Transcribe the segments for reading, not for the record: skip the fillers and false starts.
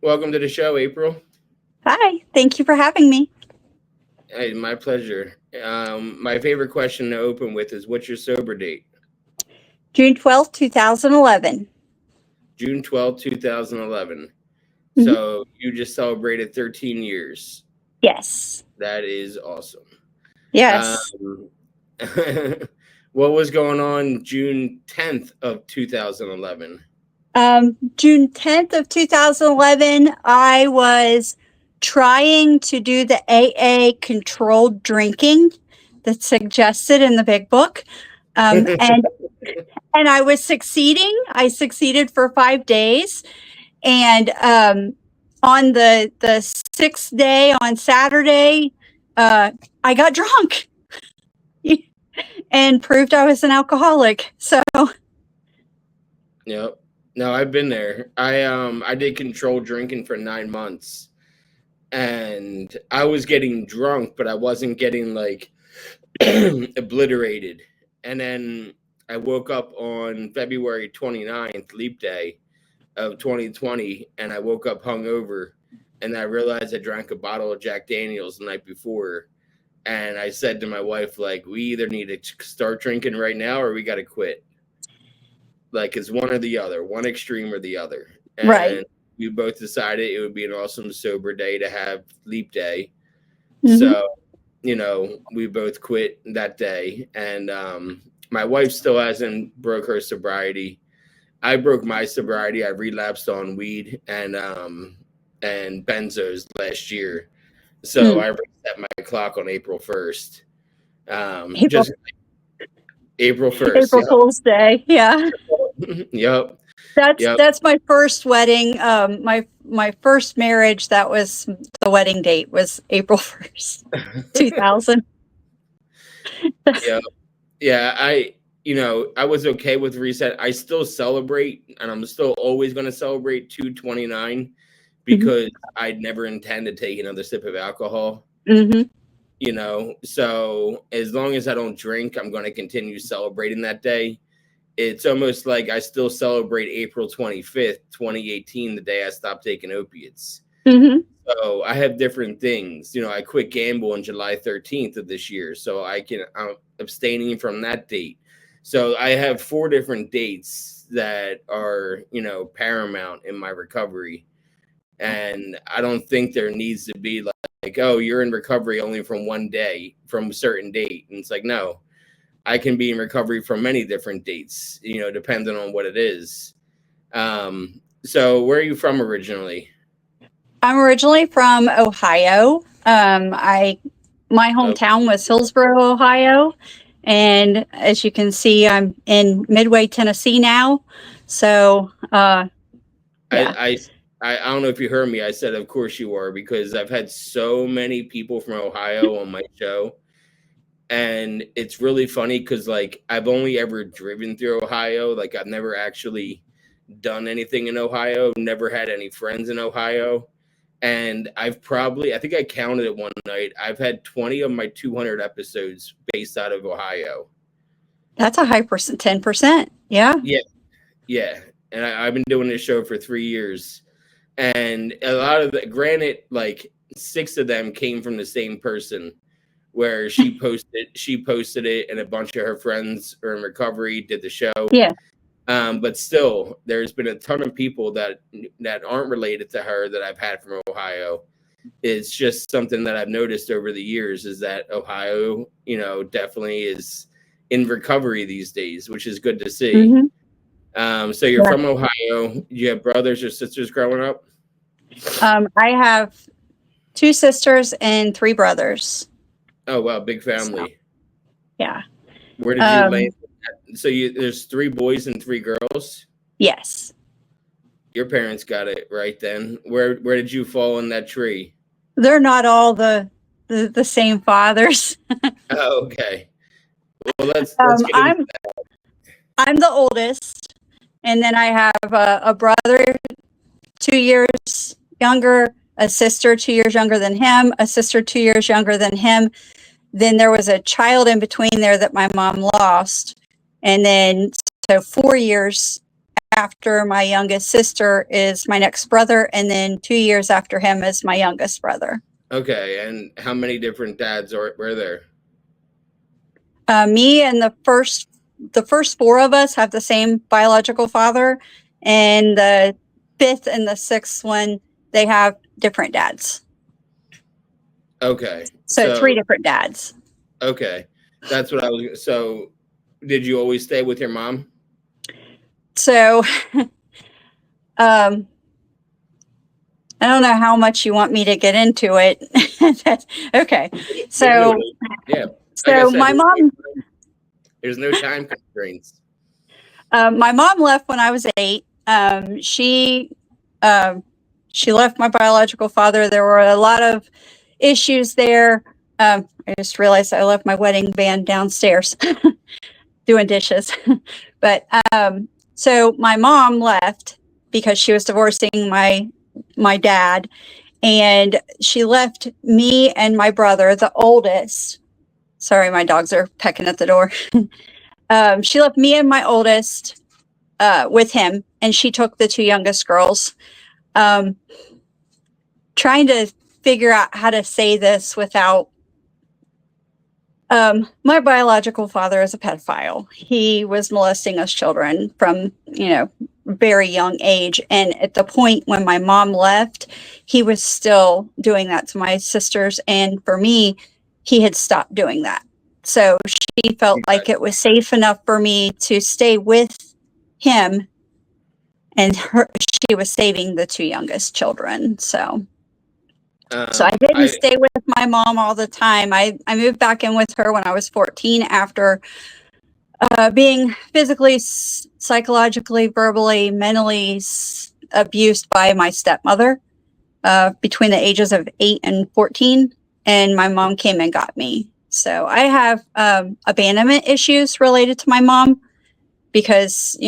Welcome to the show, April. Hi, thank you for having me. Hey, my pleasure. My favorite question to open with is, what's your sober date? June 12th, 2011. June 12th, 2011. Mhm. So you just celebrated 13 years. Yes. That is awesome. Yes. What was going on June 10th of 2011? June 10th of 2011, I was trying to do the AA controlled drinking that's suggested in the big book. And I was succeeding. I succeeded for 5 days. And on the sixth day, on Saturday, I got drunk and proved I was an alcoholic. So Yep. No, I've been there. I did controlled drinking for 9 months, and I was getting drunk, but I wasn't getting like obliterated. And then I woke up on February 29th, Leap Day of 2020, and I woke up hungover, and I realized I drank a bottle of Jack Daniels the night before. And I said to my wife, like, we either need to start drinking right now or we got to quit. Like, it's one or the other, one extreme or the other. And right. we both decided it would be an awesome sober day to have Leap Day. Mhm. So, we both quit that day. And my wife still hasn't broke her sobriety. I broke my sobriety. I relapsed on weed and benzos last year. So I reset my clock on April 1st. Just April 1st. April Fool's Day. Yeah. Yep. That's my first wedding. My first marriage, that was the wedding date, was April 1st, 2000. Yeah. I was okay with reset. I still celebrate, and I'm still always going to celebrate 2/29 because I'd never intend to take another sip of alcohol. So as long as I don't drink, I'm going to continue celebrating that day. It's almost like I still celebrate April 25th, 2018, the day I stopped taking opiates. So I have different things. I quit gamble on July 13th of this year. So I'm abstaining from that date. So I have 4 different dates that are, paramount in my recovery. And I don't think there needs to be like, oh, you're in recovery only from one day, from a certain date. And it's like, no, I can be in recovery from many different dates, depending on what it is. So where are you from originally? I'm originally from Ohio. My hometown was Hillsboro, Ohio. And as you can see, I'm in Midway, Tennessee now. So, yeah. I don't know if you heard me. I said, of course you are, because I've had so many people from Ohio on my show. And it's really funny because, like, I've only ever driven through Ohio. Like, I've never actually done anything in Ohio, never had any friends in Ohio. And I think I counted it one night. I've had 20 of my 200 episodes based out of Ohio. That's a high 10%. Yeah. Yeah. And I've been doing this show for 3 years. And a lot of granted, like 6 of them came from the same person, where she posted it, and a bunch of her friends are in recovery, did the show. Yeah. But still, there's been a ton of people that aren't related to her that I've had from Ohio. It's just something that I've noticed over the years, is that Ohio, definitely is in recovery these days, which is good to see. So you're from Ohio. You have brothers or sisters growing up? I have 2 sisters and 3 brothers. Oh, wow. Big family. So, yeah. Where did you land? So there's 3 boys and 3 girls? Yes. Your parents got it right then. Where did you fall in that tree? They're not all the same fathers. Oh, okay. Well, let's get into that. I'm the oldest, and then I have a brother 2 years younger, a sister 2 years younger than him, a sister 2 years younger than him. Then there was a child in between there that my mom lost. And then, so 4 years after my youngest sister is my next brother, and then 2 years after him is my youngest brother. Okay, and how many different dads were there? Me and the first four of us have the same biological father, and the fifth and the sixth one, they have different dads. Okay, So 3 different dads. Okay, that's what I was. So, did you always stay with your mom? So, I don't know how much you want me to get into it. Okay, so yeah, so my mom. There's no time constraints. My mom left when I was 8. She left my biological father. There were a lot of issues there. I just realized I left my wedding band downstairs doing dishes. But so my mom left because she was divorcing my dad, and she left me and my brother, the oldest. Sorry, my dogs are pecking at the door. She left me and my oldest with him, and she took the 2 youngest girls. Trying to figure out how to say this without my biological father is a pedophile. He was molesting us children from, very young age. And at the point when my mom left, he was still doing that to my sisters. And for me, he had stopped doing that. So she felt like it was safe enough for me to stay with him, and she was saving the 2 youngest children. So I didn't stay with my mom all the time. I moved back in with her when I was 14 after being physically, psychologically, verbally, mentally abused by my stepmother between the ages of 8 and 14. And my mom came and got me. So I have abandonment issues related to my mom because,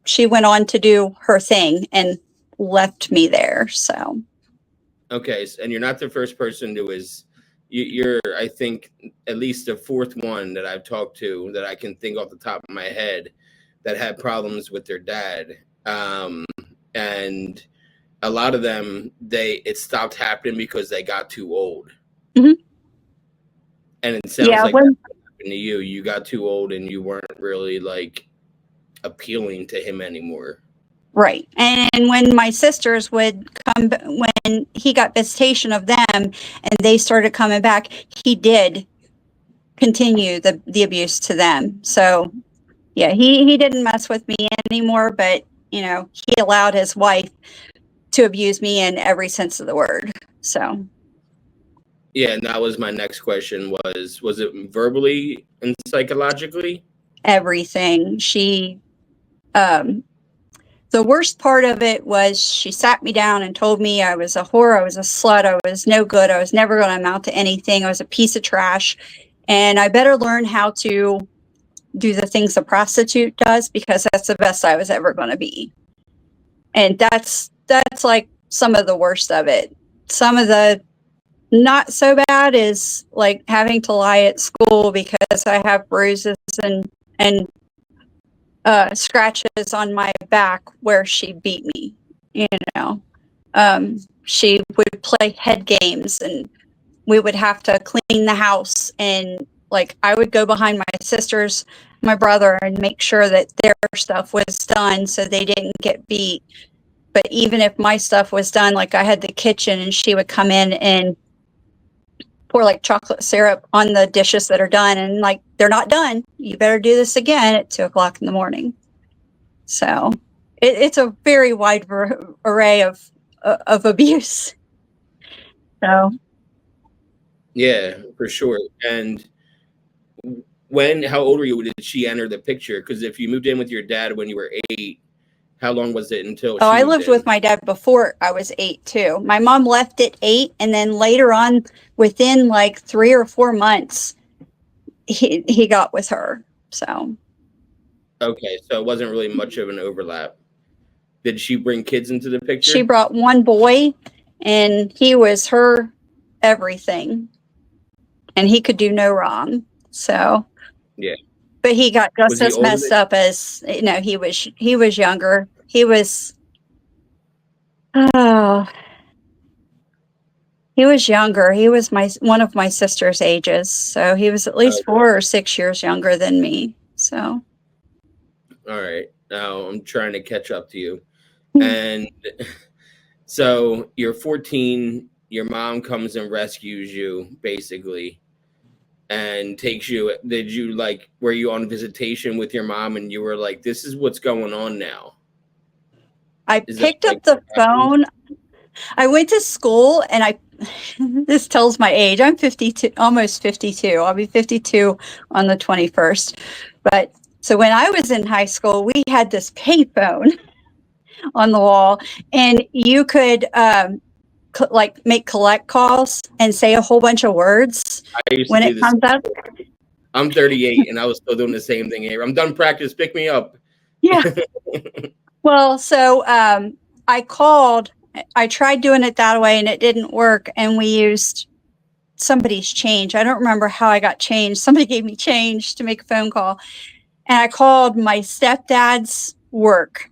she went on to do her thing and left me there. So. Okay, and you're not the first person you're, I think, at least the fourth one that I've talked to that I can think off the top of my head that had problems with their dad. And a lot of them, it stopped happening because they got too old. Mm-hmm. And it sounds like that happened to you. You got too old and you weren't really appealing to him anymore. Right. And when my sisters would come, when he got visitation of them and they started coming back, he did continue the abuse to them. So, yeah, he didn't mess with me anymore, but, he allowed his wife to abuse me in every sense of the word. So. Yeah, and that was my next question was it verbally and psychologically? Everything. She, the worst part of it was she sat me down and told me I was a whore, I was a slut, I was no good, I was never going to amount to anything, I was a piece of trash, and I better learn how to do the things a prostitute does because that's the best I was ever going to be. And that's like some of the worst of it. Some of the not so bad is like having to lie at school because I have bruises and scratches on my back where she beat me. She would play head games and we would have to clean the house, and I would go behind my sisters, my brother, and make sure that their stuff was done so they didn't get beat. But even if my stuff was done, I had the kitchen and she would come in and pour chocolate syrup on the dishes that are done, and they're not done, you better do this again at 2:00 in the morning. So it's a very wide array of abuse. So yeah, for sure. And how old were you? Did she enter the picture? Because if you moved in with your dad when you were 8, how long was it until? I lived with my dad before I was 8 too. My mom left at 8, and then later on, within 3 or 4 months, he got with her. So. Okay, so it wasn't really much of an overlap. Did she bring kids into the picture? She brought one boy, and he was her everything, and he could do no wrong. So. Yeah. But he got just as messed up as he was younger. he was, oh, he was younger. He was one of my sister's ages. So he was at least 4 or 6 years younger than me. So. All right. Now I'm trying to catch up to you. And so you're 14, your mom comes and rescues you, basically, and takes you. Did you were you on visitation with your mom and you were like, this is what's going on now? I picked up the phone. I went to school and this tells my age. I'm 52, almost 52. I'll be 52 on the 21st. But so when I was in high school, we had this payphone on the wall, and you could make collect calls and say a whole bunch of words when it comes up. I'm 38 and I was still doing the same thing here. I'm done practice. Pick me up. Yeah. Well, so I tried doing it that way and it didn't work. And we used somebody's change. I don't remember how I got change. Somebody gave me change to make a phone call. And I called my stepdad's work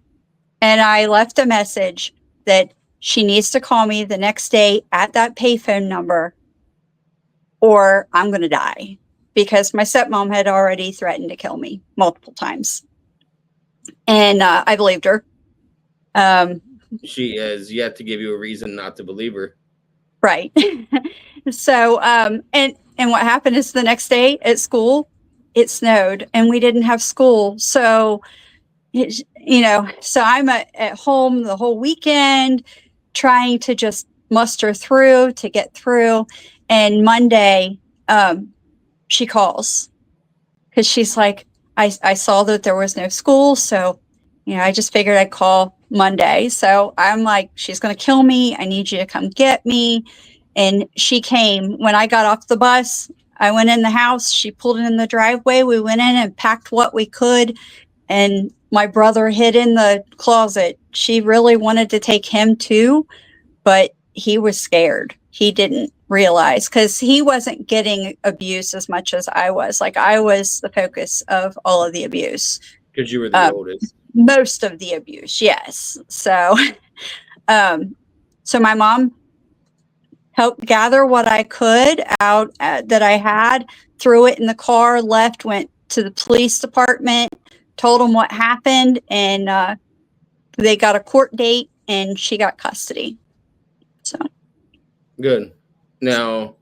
and I left a message that she needs to call me the next day at that payphone number or I'm going to die, because my stepmom had already threatened to kill me multiple times. And I believed her. She has yet to give you a reason not to believe her. Right. So, and what happened is the next day at school, it snowed and we didn't have school. So, so I'm at home the whole weekend trying to just muster through to get through. And Monday, she calls because she's like, I saw that there was no school. So, I just figured I'd call Monday. So I'm like, she's going to kill me. I need you to come get me. And she came. When I got off the bus, I went in the house. She pulled in the driveway. We went in and packed what we could. And my brother hid in the closet. She really wanted to take him too, but he was scared. He didn't realize because he wasn't getting abuse as much as I was. Like, I was the focus of all of the abuse. Because you were the oldest. Most of the abuse, yes. So, so my mom helped gather what I could out that I had, threw it in the car, left, went to the police department, told them what happened, and they got a court date and she got custody. So good. Now,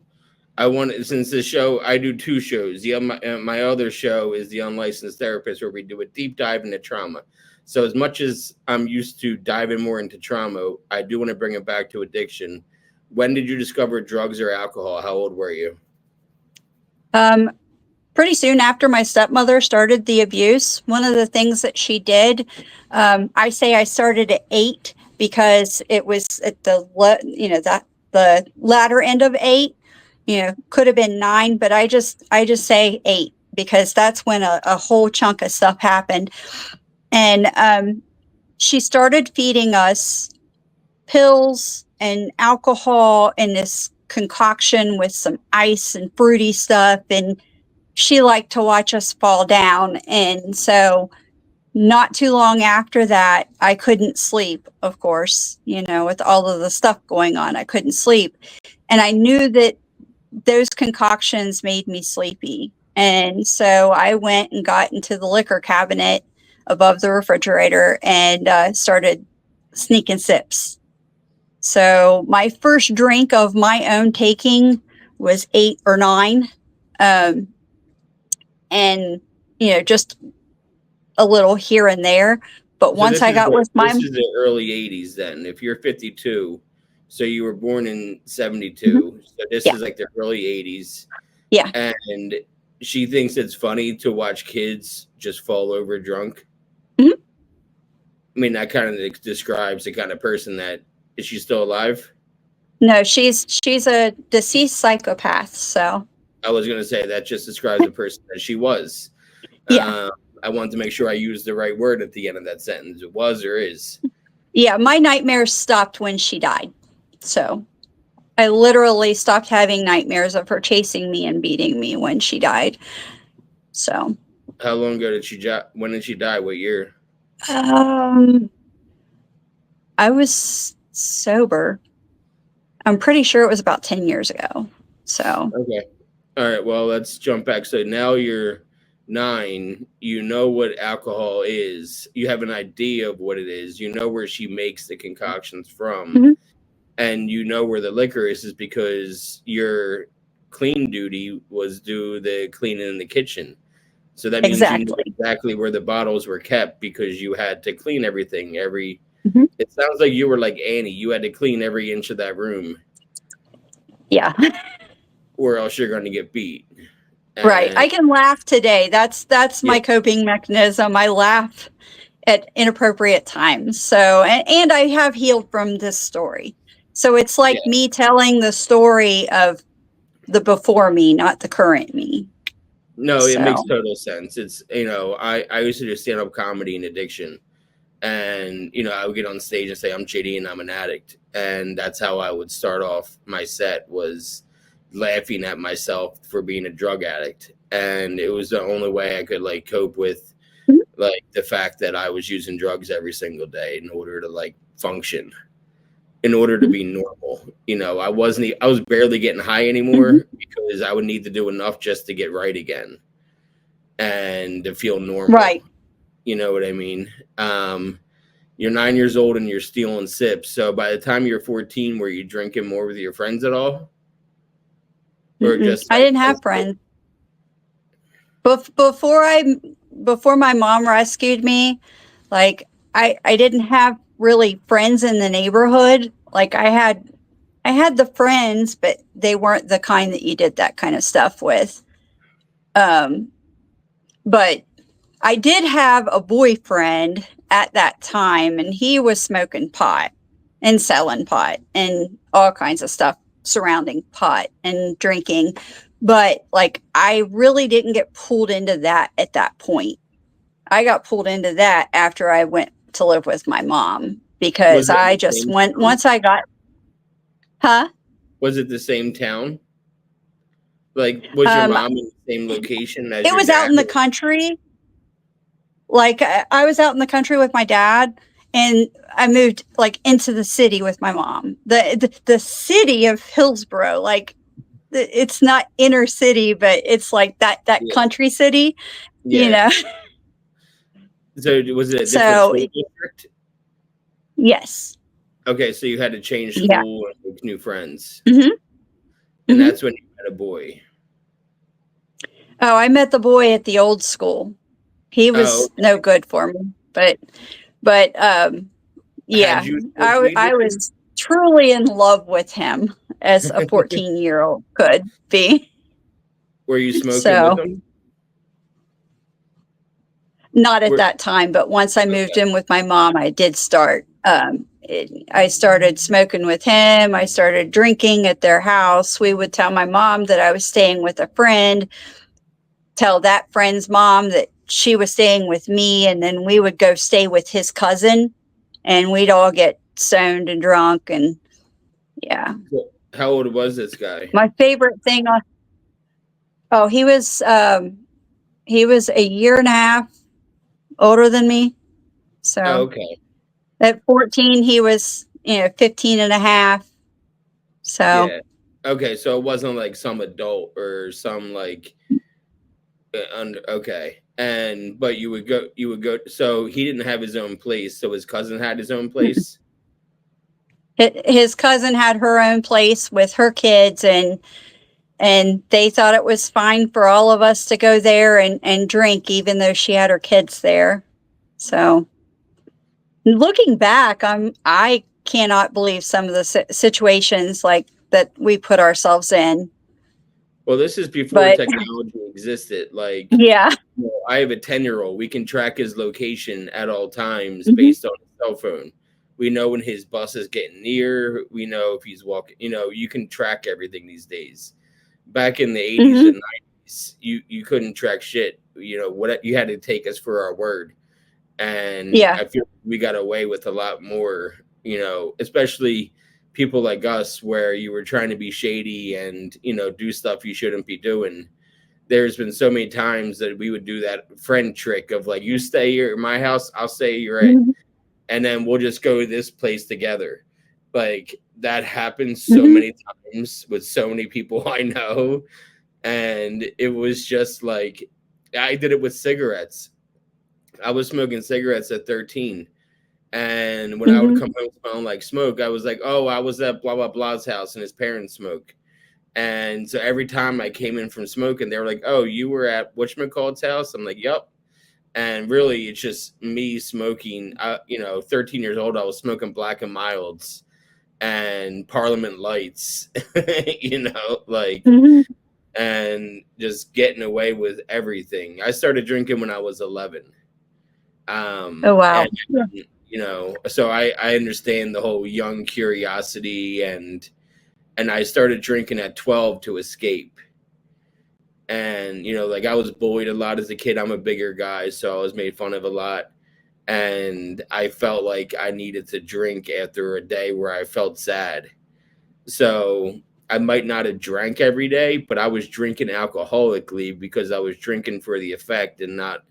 since the show, I do 2 shows. My other show is the Unlicensed Therapist, where we do a deep dive into trauma. So as much as I'm used to diving more into trauma, I do want to bring it back to addiction. When did you discover drugs or alcohol? How old were you? Pretty soon after my stepmother started the abuse. One of the things that she did, I say I started at 8 because it was at the latter end of 8. Could have been 9, but I just say 8 because that's when a whole chunk of stuff happened. And she started feeding us pills and alcohol in this concoction with some ice and fruity stuff. And she liked to watch us fall down. And so not too long after that, I couldn't sleep, of course, with all of the stuff going on, I couldn't sleep. And I knew that those concoctions made me sleepy. And so I went and got into the liquor cabinet above the refrigerator and started sneaking sips. So my first drink of my own taking was 8 or 9. And, just a little here and there. But once I got with my... This is the early 80s then. If you're 52, so you were born in 72. Mm-hmm. So this is like the early 80s. Yeah. And she thinks it's funny to watch kids just fall over drunk. Mm-hmm. I mean, that kind of describes the kind of person that... Is she still alive? No, she's a deceased psychopath, so... I was going to say that just describes the person that she was. Yeah. I wanted to make sure I used the right word at the end of that sentence. It was or is. Yeah, my nightmares stopped when she died. So I literally stopped having nightmares of her chasing me and beating me when she died. So. How long ago did she die? When did she die? What year? I was sober. I'm pretty sure it was about 10 years ago. So, Okay. All right. Well, let's jump back. So now you're 9. You know what alcohol is. You have an idea of what it is. You know where she makes the concoctions from, mhm, and you know where the liquor is because your clean duty was do the cleaning in the kitchen. So that means you knew exactly. exactly where the bottles were kept because you had to clean everything. Mhm. It sounds like you were like Annie. You had to clean every inch of that room, Yeah. or else you're going to get beat. Right. And I can laugh today. That's yeah, my coping mechanism. I laugh at inappropriate times. So, and I have healed from this story. So it's yeah. like me telling the story of the before me, not the current me. No, it makes So, total sense. It's I used to do stand up comedy and addiction, and I would get on stage and say I'm JD and I'm an addict, and that's how I would start off my set was laughing at myself for being a drug addict, and it was the only way I could like cope with like the fact that I was using drugs every single day in order to like function, in order to be normal. I was barely getting high mhm. anymore because I would need to do enough just to get right again and to feel normal. Right. You know what I mean? You're 9 years old and you're stealing sips. So by the time you're 14, were you drinking more with your friends at all, or Mm-mm. just I like didn't as have friends. Before before my mom rescued me, like I didn't have really friends in the neighborhood. Like I had the friends, but they weren't the kind that you did that kind of stuff with. Um, but I did have a boyfriend at that time, and he was smoking pot and selling pot and all kinds of stuff surrounding pot and drinking. But like, I really didn't get pulled into that at that point. I got pulled into that after I went to live with my mom was because it in I the just same went, town? once I got, huh? Was it the same town? Like, was your Um, mom in the same location as it your was out dad? in the country. Like I was out in the country with my dad, and I moved like into the city with my mom. The city of Hillsboro, like it's not inner city, but it's like that Yeah, country city, you yeah. know. So was it a different So school district? yes, Okay, so you had to change yeah. school and make new friends, Hmm. and Hmm. that's when you met a boy. Oh, I met the boy at the old school. He Oh, was no good for me, but had yeah, you associated I with him? was truly in love with him as a 14-year-old could be. Were you smoking with So him? not at Were, that time, but once I moved okay. in with my mom, I did start. I started smoking with him. I started drinking at their house. We would tell my mom that I was staying with a friend, tell that friend's mom that she was staying with me, and then we would go stay with his cousin, and we'd all get stoned and drunk. And yeah, So how old was this guy? my favorite thing on oh, he was a year and a half older than me. Oh, So okay. at 14, he was, 15 and a half. So, Yeah. Okay. So it wasn't like some adult or some like under. Okay. And but you would go. So he didn't have his own place. So his cousin had his own place. his cousin had her own place with her kids, and they thought it was fine for all of us to go there and drink, even though she had her kids there. So, looking back, I cannot believe some of the situations like that we put ourselves in. Well, this is before But technology existed. Like, yeah. I have a 10-year-old. We can track his location at all times Hmm. based on his cell phone. We know when his bus is getting near. We know if he's walking. You can track everything these days. Back in the 80s Hmm. and 90s, you couldn't track shit. What you had to take us for our word. And Yeah. I feel we got away with a lot more, especially people like us where you were trying to be shady and, do stuff you shouldn't be doing. There's been so many times that we would do that friend trick of like, you stay here at my house, I'll stay here at, Hmm. and then we'll just go to this place together. Like, that happens so many times with so many people I know. And it was just like, I did it with cigarettes. I was smoking cigarettes at 13. And when I would come home smelling like smoke, I was like, oh, I was at blah, blah, blah's house and his parents smoke. And so every time I came in from smoking, they were like, oh, you were at whatchamacallit's house? I'm like, yep. And really, it's just me smoking. 13 years old, I was smoking Black and Milds and Parliament Lights, and just getting away with everything. I started drinking when I was 11. Oh, wow. So I understand the whole young curiosity, and I started drinking at 12 to escape. And, I was bullied a lot as a kid. I'm a bigger guy, so I was made fun of a lot. And I felt like I needed to drink after a day where I felt sad. So I might not have drank every day, but I was drinking alcoholically because I was drinking for the effect and not,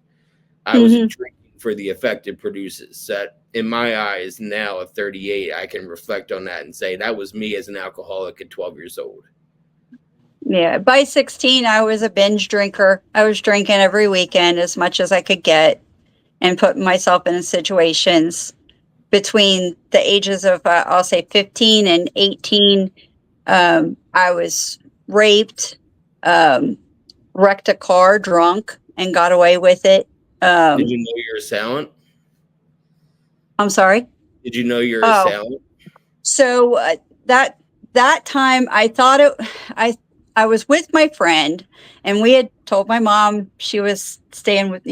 I was drinking for the effect it produces. That, in my eyes, now at 38, I can reflect on that and say that was me as an alcoholic at 12 years old. Yeah. By 16, I was a binge drinker. I was drinking every weekend as much as I could get and putting myself in situations between the ages of, I'll say 15 and 18. I was raped, wrecked a car drunk and got away with it. Did you know your assailant? I'm sorry? Did you know your assailant? So that time I thought I was with my friend, and we had told my mom she was staying with,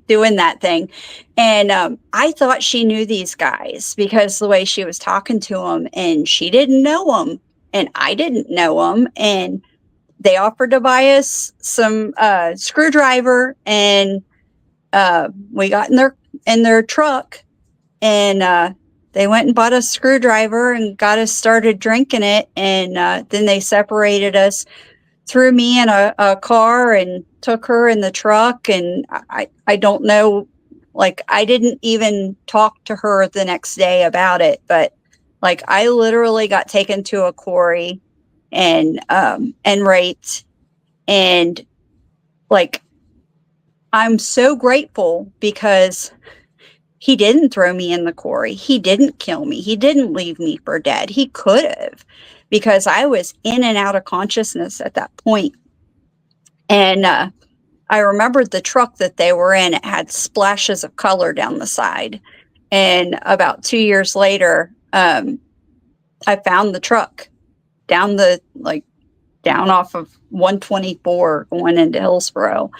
doing that thing. And I thought she knew these guys because the way she was talking to them, and she didn't know them and I didn't know them. And they offered to buy us some screwdriver, and we got in their truck, and they went and bought a screwdriver and got us started drinking it. And then they separated us, threw me in a car and took her in the truck. And I don't know, like, I didn't even talk to her the next day about it, but like, I literally got taken to a quarry and raped. And like, I'm so grateful because he didn't throw me in the quarry. He didn't kill me. He didn't leave me for dead. He could have, because I was in and out of consciousness at that point. And I remembered the truck that they were in. It had splashes of color down the side. And about 2 years later, I found the truck down off of 124 going into Hillsborough.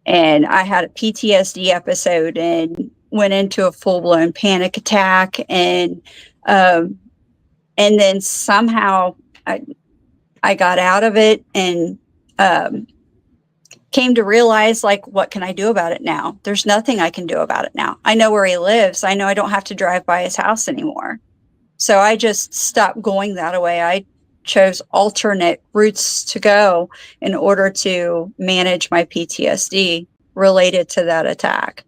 And I had a PTSD episode and went into a full-blown panic attack. And then somehow I got out of it and came to realize, like, what can I do about it now? There's nothing I can do about it now. I know where he lives. I know I don't have to drive by his house anymore. So I just stopped going that way. I chose alternate routes to go in order to manage my PTSD related to that attack.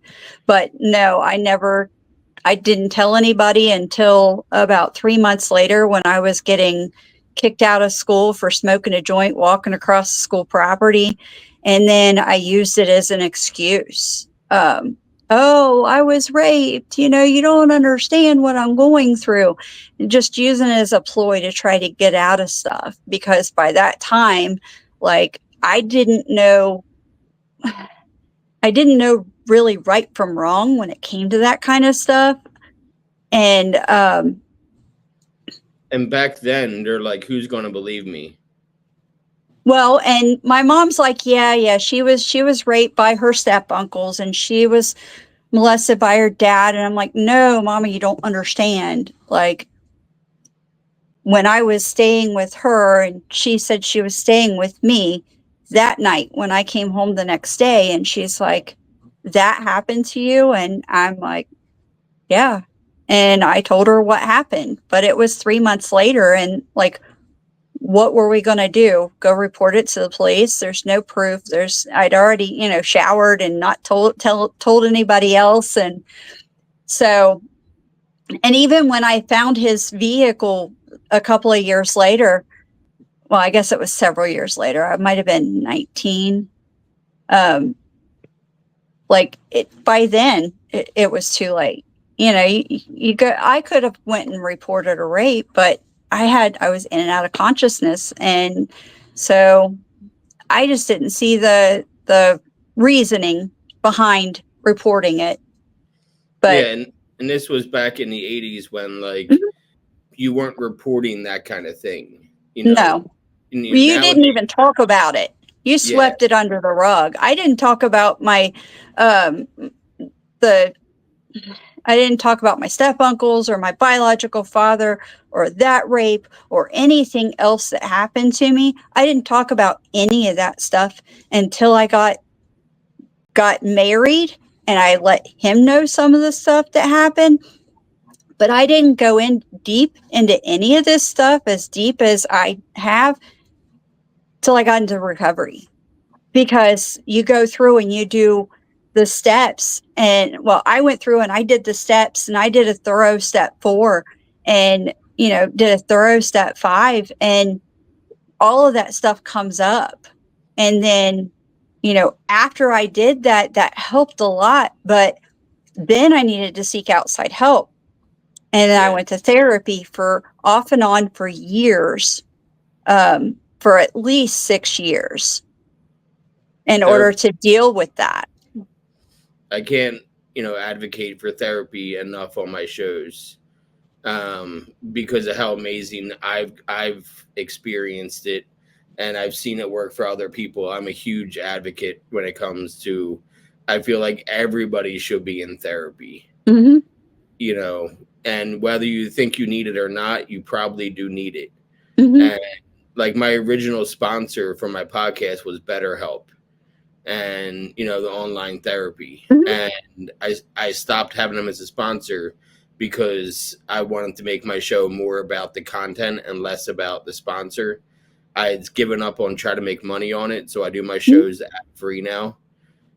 But no, I didn't tell anybody until about 3 months later, when I was getting kicked out of school for smoking a joint walking across the school property. And then I used it as an excuse. Oh, I was raped. You don't understand what I'm going through. Just using it as a ploy to try to get out of stuff. Because by that time, like, I didn't know really right from wrong when it came to that kind of stuff. And back then, they're like, who's going to believe me? Well, and my mom's like, yeah, she was raped by her step uncles, and she was molested by her dad. And I'm like, no, Mama, you don't understand. Like, when I was staying with her and she said she was staying with me that night, when I came home the next day, and she's like, that happened to you? And I'm like, yeah. And I told her what happened, but it was 3 months later. And like, what were we going to do? Go report it to the police? There's no proof. I'd already, showered and not told anybody else. And so And even when I found his vehicle a couple of years later, well, I guess it was several years later, I might have been 19. Like by then it was too late. I could have went and reported a rape, but I was in and out of consciousness. And so I just didn't see the reasoning behind reporting it. But yeah, and this was back in the 80s when like Mhm. you weren't reporting that kind of thing, No, you didn't nowadays. even talk about it. You Yeah, swept it under the rug. I didn't talk about um, the I didn't talk about my step uncles or my biological father or that rape or anything else that happened to me. I didn't talk about any of that stuff until I got married, and I let him know some of the stuff that happened. But I didn't go in deep into any of this stuff as deep as I have till I got into recovery, because you go through and you do the steps. And well, I went through and I did the steps, and I did a thorough step 4, and did a thorough step 5, and all of that stuff comes up. And then after I did that, that helped a lot, but then I needed to seek outside help. And then I yeah. went to therapy for off and on for years, for at least 6 years, in order Therapy. to deal with that. I can't, advocate for therapy enough on my shows, because of how amazing I've experienced it, and I've seen it work for other people. I'm a huge advocate when it comes to. I feel like everybody should be in therapy, Mm-hmm. you know, and whether you think you need it or not, you probably do need it. Mm-hmm. And like my original sponsor for my podcast was BetterHelp, and the online therapy, Mm-hmm. and I stopped having them as a sponsor because I wanted to make my show more about the content and less about the sponsor. I had given up on trying to make money on it, so I do my shows ad free now.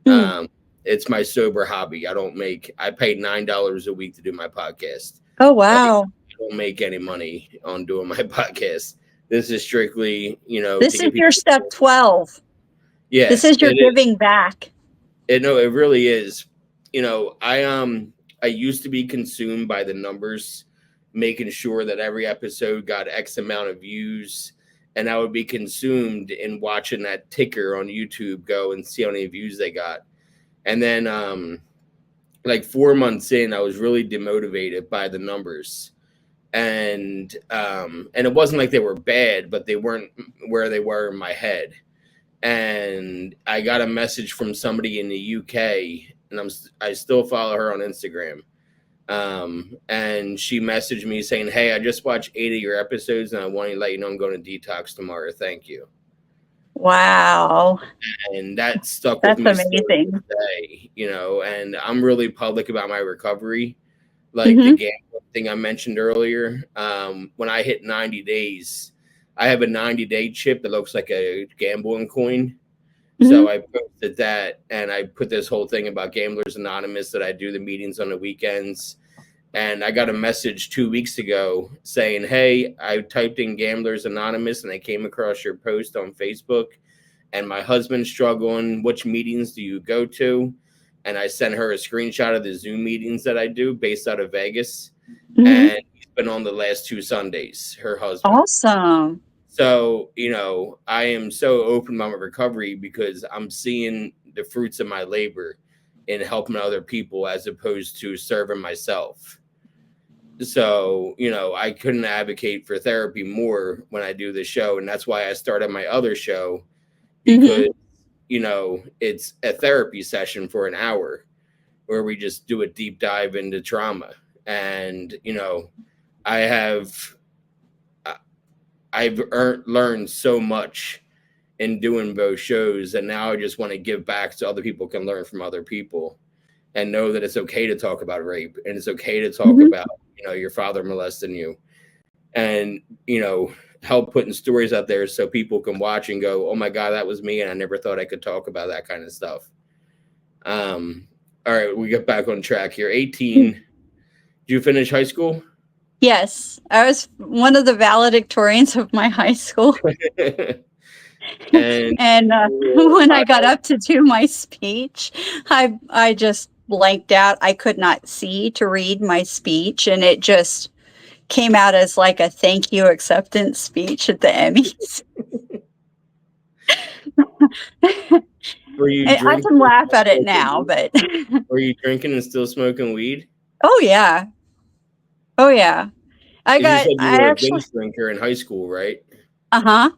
Mm-hmm. It's my sober hobby. I pay $9 a week to do my podcast. Oh, Like, wow. I don't make any money on doing my podcast. This is strictly, to This is get your people. step 12. Yeah, This is your it is. giving back. No, it really is. I used to be consumed by the numbers, making sure that every episode got X amount of views, and I would be consumed in watching that ticker on YouTube go and see how many views they got. And then like 4 months in, I was really demotivated by the numbers. And it wasn't like they were bad, but they weren't where they were in my head. And I got a message from somebody in the UK, and I still follow her on Instagram. And she messaged me saying, "Hey, I just watched 8 of your episodes, and I want to let you know I'm going to detox tomorrow. Thank you." Wow. And that stuck with That's me still to amazing. this day, And I'm really public about my recovery, like the Mm-hmm. gambling thing I mentioned earlier. When I hit 90 days, I have a 90-day chip that looks like a gambling coin. Mm-hmm. So I posted that, and I put this whole thing about Gamblers Anonymous, that I do the meetings on the weekends. And I got a message 2 weeks ago saying, "Hey, I typed in Gamblers Anonymous and I came across your post on Facebook, and my husband's struggling. Which meetings do you go to?" And I sent her a screenshot of the Zoom meetings that I do based out of Vegas. Mm-hmm. And he's been on the last 2 Sundays, her husband. Awesome. So, I am so open about my recovery because I'm seeing the fruits of my labor in helping other people as opposed to serving myself. So, I couldn't advocate for therapy more when I do the show. And that's why I started my other show, Mm-hmm. because, it's a therapy session for an hour where we just do a deep dive into trauma. And, I have, I've learned so much in doing both shows, and now I just want to give back so other people can learn from other people and know that it's okay to talk about rape, and it's okay to talk Mm-hmm. about your father molesting you, and help putting stories out there so people can watch and go, "Oh my god, that was me, and I never thought I could talk about that kind of stuff." All right, we get back on track here. 18, Did you finish high school? Yes, I was one of the valedictorians of my high school. And And when I got up to do my speech, I just blanked out. I could not see to read my speech, and it just came out as like a thank you acceptance speech at the Emmys. were you I drinking can and laugh still at it smoking now, weed? but Were you drinking and still smoking weed? oh yeah, oh yeah. You said you I were a actually, binge drinker in high school, right? uh-huh.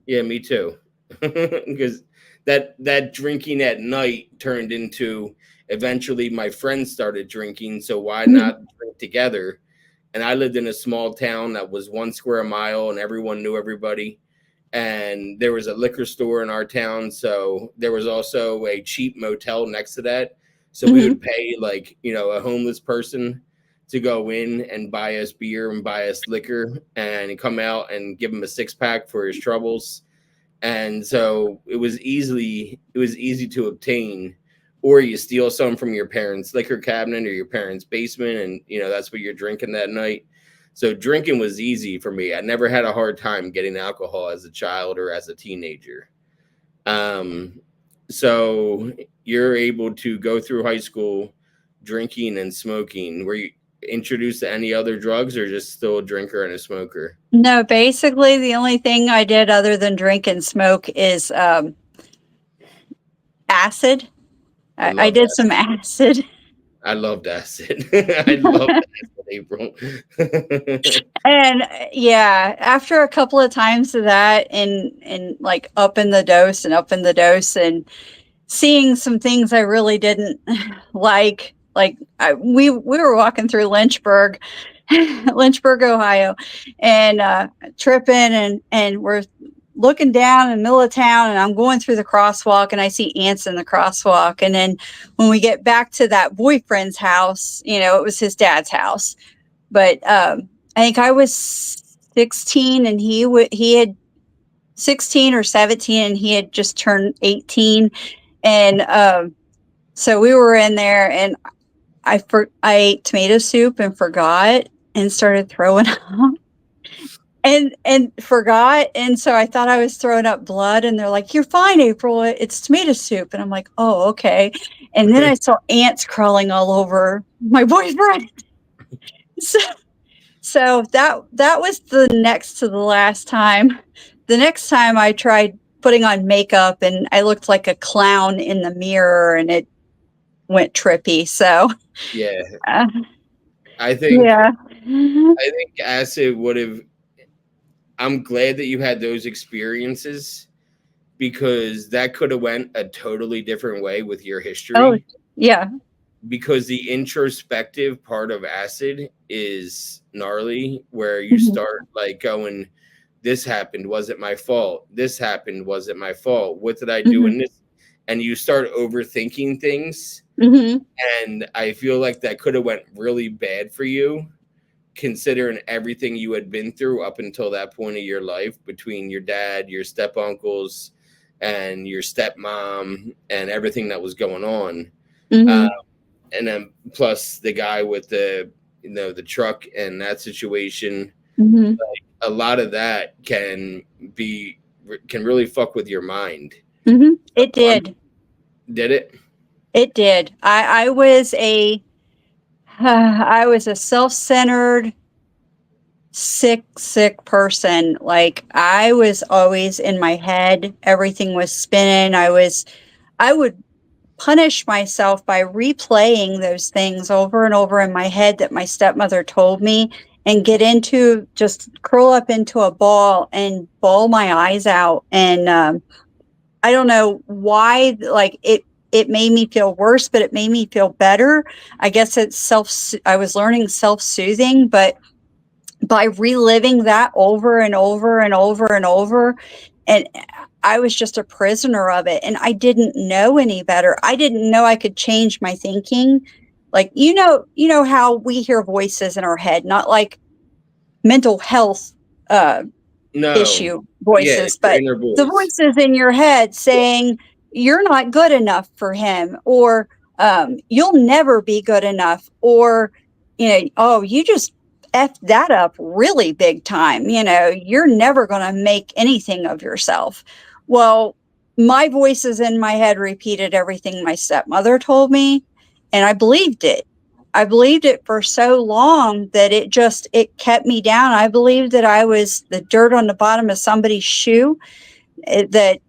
Yeah, me too. Because that drinking at night turned into, eventually my friends started drinking, so why Mhm, not drink together? And I lived in a small town that was 1 square mile and everyone knew everybody. And there was a liquor store in our town, so there was also a cheap motel next to that. So we mhm. would pay, like, a homeless person to go in and buy us beer and buy us liquor and come out and give him a 6 pack for his troubles. And so it was easy to obtain, or you steal some from your parents' liquor cabinet or your parents' basement, and that's what you're drinking that night. So drinking was easy for me. I never had a hard time getting alcohol as a child or as a teenager. Um so you're able to go through high school drinking and smoking. Were you introduced to any other drugs, or just still a drinker and a smoker? No, basically the only thing I did other than drink and smoke is acid. I I love did that. some acid. I loved acid. I loved acid, April. And yeah, after a couple of times of that and like up in the dose and up in the dose and seeing some things I really didn't like we were walking through Lynchburg, Lynchburg, Ohio, and tripping and we're looking down in the middle of town and I'm going through the crosswalk and I see ants in the crosswalk. And then when we get back to that boyfriend's house, it was his dad's house, but I think I was 16 and he had 16 or 17 and he had just turned 18. And so we were in there and I ate tomato soup and forgot and started throwing up and forgot. And so I thought I was throwing up blood and they're like, "You're fine, April. It's tomato soup." And I'm like, "Oh, okay." And then I saw ants crawling all over my boyfriend. So So that was the next to the last time. The next time I tried putting on makeup and I looked like a clown in the mirror and it went trippy. So Yeah, uh, I think yeah. I think acid would have. I'm glad that you had those experiences, because that could have went a totally different way with your Oh history. yeah. Because the introspective part of acid is gnarly, where you Hmm. start like going, this happened, was it my fault? This happened, was it my fault? What did I do Hmm. in this? And you start overthinking things. Hmm. And I feel like that could have went really bad for you, considering everything you had been through up until that point of your life, between your dad, your step uncles, and your stepmom, and everything that was going on. Uh, Hmm. and then plus the guy with the truck and that situation. Hmm. A lot of that can really fuck with your mind. Hmm. So It did. did it? It did. I was a I was a self-centered sick person. Like I was always in my head. Everything was spinning. I would punish myself by replaying those things over and over in my head that my stepmother told me and get into just curl up into a ball and bawl my eyes out. And I don't know why, like it made me feel worse, but it made me feel better. I guess I was learning self-soothing, but by reliving that over and over and over and over, and I was just a prisoner of it and I didn't know any better. I didn't know I could change my thinking. Like you know how we hear voices in our head, not like mental health uh No. issue Yeah, voices, your but inner the voice. voices in your head saying you're not good enough for him, or you'll never be good enough, or oh, you just effed that up really big time. You're never going to make anything of yourself. Well, my voices in my head repeated everything my stepmother told me, and I believed it. I believed it for so long that it kept me down. I believed that I was the dirt on the bottom of somebody's shoe, that,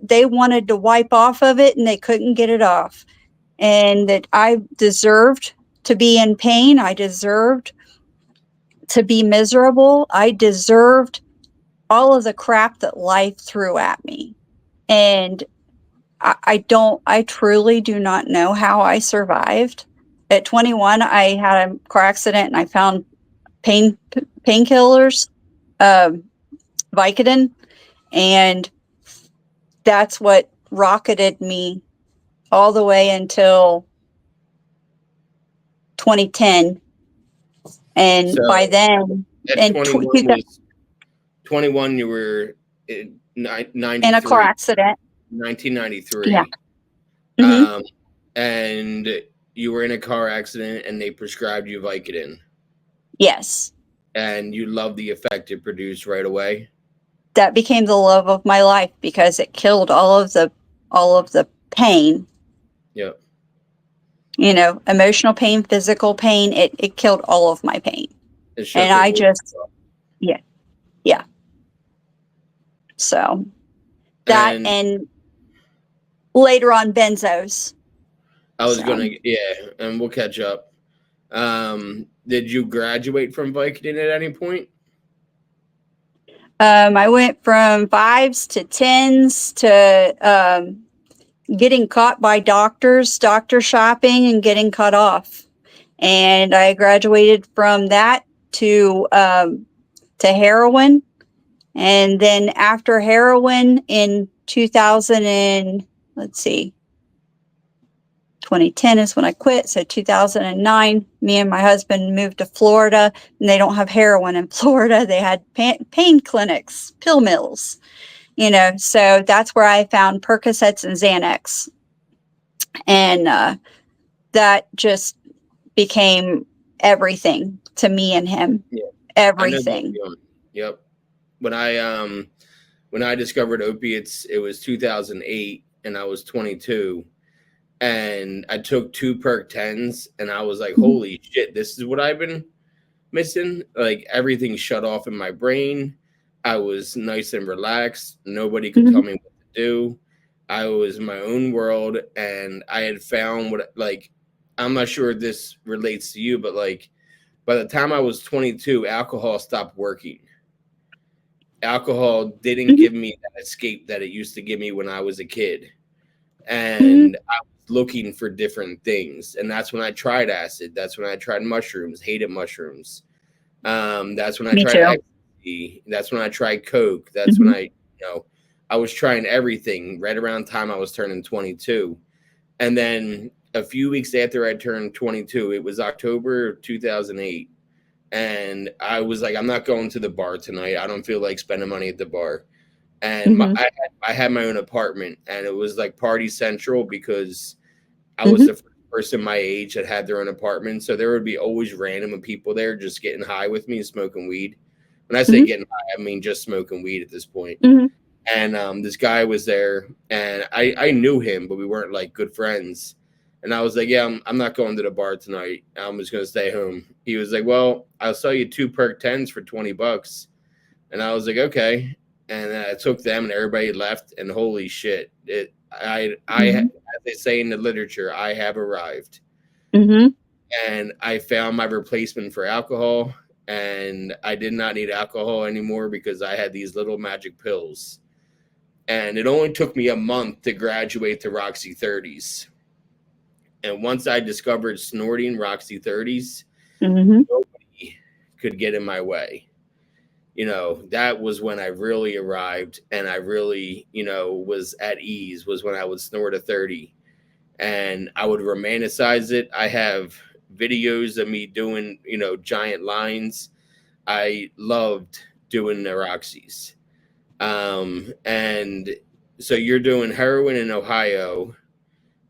they wanted to wipe off of it and they couldn't get it off. And that I deserved to be in pain. I deserved to be miserable. I deserved all of the crap that life threw at me. And I truly do not know how I survived. At 21, I had a car accident and I found painkillers, Vicodin, and that's what rocketed me all the way until 2010. And So by then, at 21, you were in 93, in a car accident. 1993. Yeah. Mm-hmm. And you were in a car accident and they prescribed you Vicodin. Yes. And you loved the effect it produced right away. That became the love of my life because it killed all of the pain. Yep. Emotional pain, physical pain. It killed all of my pain. And I just, yeah. So that and later on benzos. I was and we'll catch up. Did you graduate from Vicodin at any point? I went from 5s to 10s to getting caught by doctor shopping and getting cut off. And I graduated from that to heroin. And then after heroin in 2010 is when I quit. So 2009, me and my husband moved to Florida, and they don't have heroin in Florida. They had pain clinics, pill mills, so that's where I found Percocets and Xanax. And that just became everything to me and him. Yeah. Everything. Yep. When I discovered opiates, it was 2008 and I was 22. And I took 2 Perc 10s and I was like, holy shit, this is what I've been missing. Like everything shut off in my brain. I was nice and relaxed. Nobody could tell me what to do. I was in my own world and I had found I'm not sure if this relates to you, but like by the time I was 22, alcohol stopped working. Alcohol didn't give me that escape that it used to give me when I was a kid. And I was looking for different things. And that's when I tried acid. That's when I tried mushrooms, hated mushrooms. That's when I tried ecstasy. That's when I tried coke. That's when I was trying everything right around time I was turning 22. And then a few weeks after I turned 22, it was October of 2008. And I was like, I'm not going to the bar tonight. I don't feel like spending money at the bar. And I had my own apartment, and it was like party central because I was the first person my age that had their own apartment. So there would be always random people there just getting high with me and smoking weed. When I say getting high, I mean just smoking weed at this point. And this guy was there, and I knew him, but we weren't like good friends. And I was like, yeah, I'm not going to the bar tonight. I'm just going to stay home. He was like, well, I'll sell you 2 Perc 10s for $20. And I was like, okay. And then I took them and everybody left. And holy shit, as they say in the literature, I have arrived. And I found my replacement for alcohol. And I did not need alcohol anymore because I had these little magic pills. And it only took me a month to graduate to Roxy 30s. And once I discovered snorting Roxy 30s, nobody could get in my way. That was when I really arrived and I really, was at ease, was when I would snort a 30 and I would romanticize it. I have videos of me doing, giant lines. I loved doing the Roxys. And so you're doing heroin in Ohio,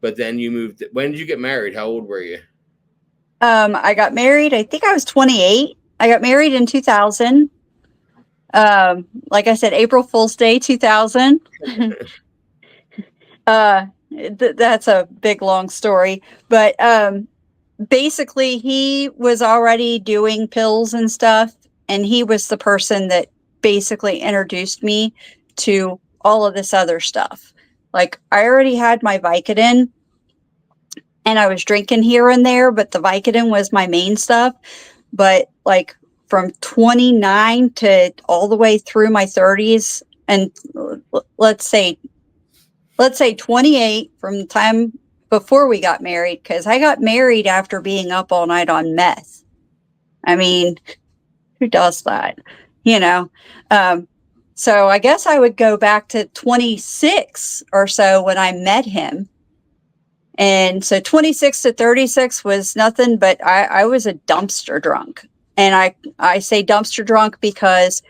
but then you moved. When did you get married? How old were you? I got married. I think I was 28. I got married in 2000. Like I said, April Fool's Day 2000. That's a big long story, but basically he was already doing pills and stuff, and he was the person that basically introduced me to all of this other stuff. Like, I already had my Vicodin and I was drinking here and there, but the Vicodin was my main stuff. But like from 29 to all the way through my 30s, and let's say 28 from the time before we got married, because I got married after being up all night on meth. I mean, who does that? You know? So I guess I would go back to 26 or so when I met him. And so 26 to 36 was nothing, but I was a dumpster drunk. And I say dumpster drunk because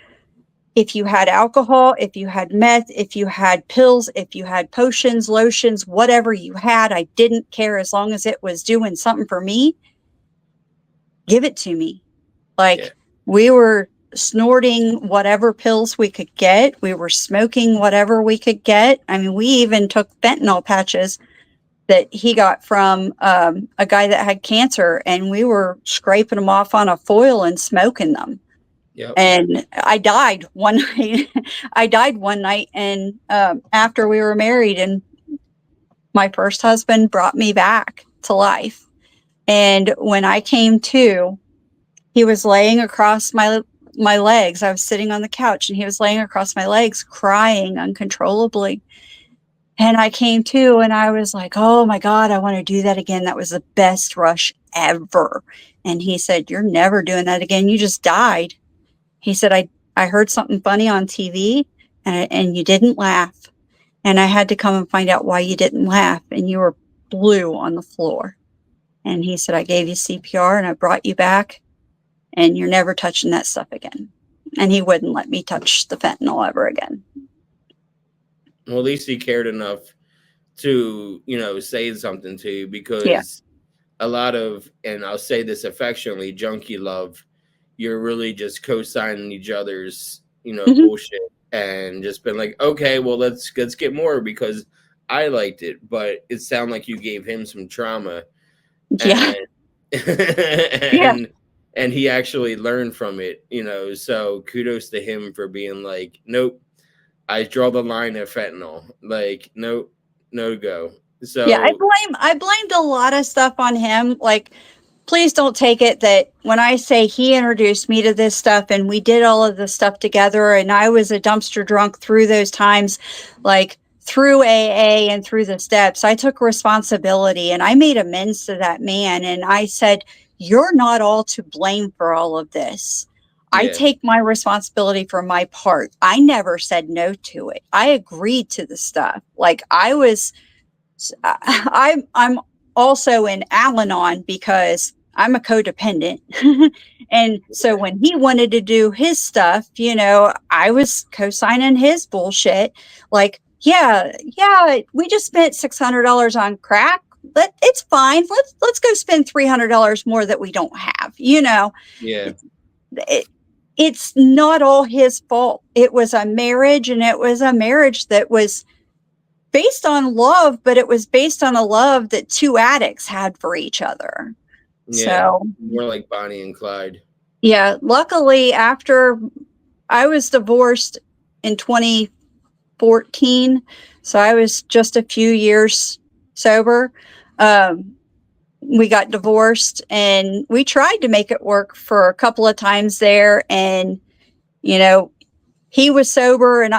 if you had alcohol, if you had meth, if you had pills, if you had potions, lotions, whatever you had, I didn't care as long as it was doing something for me. Give it to me. Like, we were snorting whatever pills we could get. We were smoking whatever we could get. I mean, we even took fentanyl patches that he got from a guy that had cancer, and we were scraping them off on a foil and smoking them. Yep. And I died one night. And after we were married, and my first husband brought me back to life. And when I came to, he was laying across my legs. I was sitting on the couch, and he was laying across my legs, crying uncontrollably. And I came to, and I was like, oh my God, I want to do that again. That was the best rush ever. And he said, you're never doing that again. You just died. He said, I heard something funny on TV, and you didn't laugh. And I had to come and find out why you didn't laugh, and you were blue on the floor. And he said, I gave you CPR and I brought you back, and you're never touching that stuff again. And he wouldn't let me touch the fentanyl ever again. Well, at least he cared enough to, say something to you, because a lot of, and I'll say this affectionately, junkie love, you're really just co-signing each other's, bullshit, and just been like, okay, well, let's get more because I liked it. But it sounded like you gave him some trauma. Yeah. And he actually learned from it, so kudos to him for being like, nope, I draw the line at fentanyl. Like, no go. So yeah, I blamed a lot of stuff on him. Like, please don't take it that when I say he introduced me to this stuff and we did all of this stuff together, and I was a dumpster drunk through those times, like through AA and through the steps, I took responsibility and I made amends to that man. And I said, you're not all to blame for all of this. I take my responsibility for my part. I never said no to it. I agreed to the stuff. Like, I'm also in Al-Anon because I'm a codependent. And so when he wanted to do his stuff, I was co-signing his bullshit. Like, yeah, we just spent $600 on crack. But it's fine. Let's go spend $300 more that we don't have. Yeah. It's not all his fault. It was a marriage, and it was a marriage that was based on love, but it was based on a love that two addicts had for each other. Yeah, so more like Bonnie and Clyde. Yeah, luckily, after I was divorced in 2014, so I was just a few years sober. We got divorced, and we tried to make it work for a couple of times there. And, he was sober, and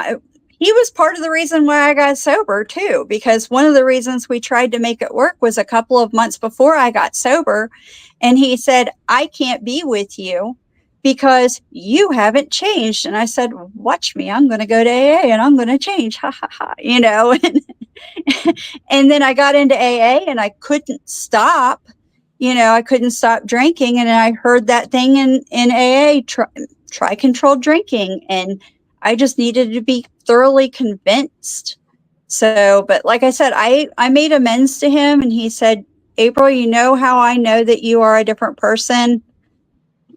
he was part of the reason why I got sober too, because one of the reasons we tried to make it work was a couple of months before I got sober. And he said, I can't be with you because you haven't changed. And I said, watch me, I'm going to go to AA and I'm going to change. Ha ha ha. And then I got into AA and I couldn't stop. I couldn't stop drinking. And I heard that thing in AA, try controlled drinking. And I just needed to be thoroughly convinced. So, but like I said, I made amends to him, and he said, April, you know how I know that you are a different person?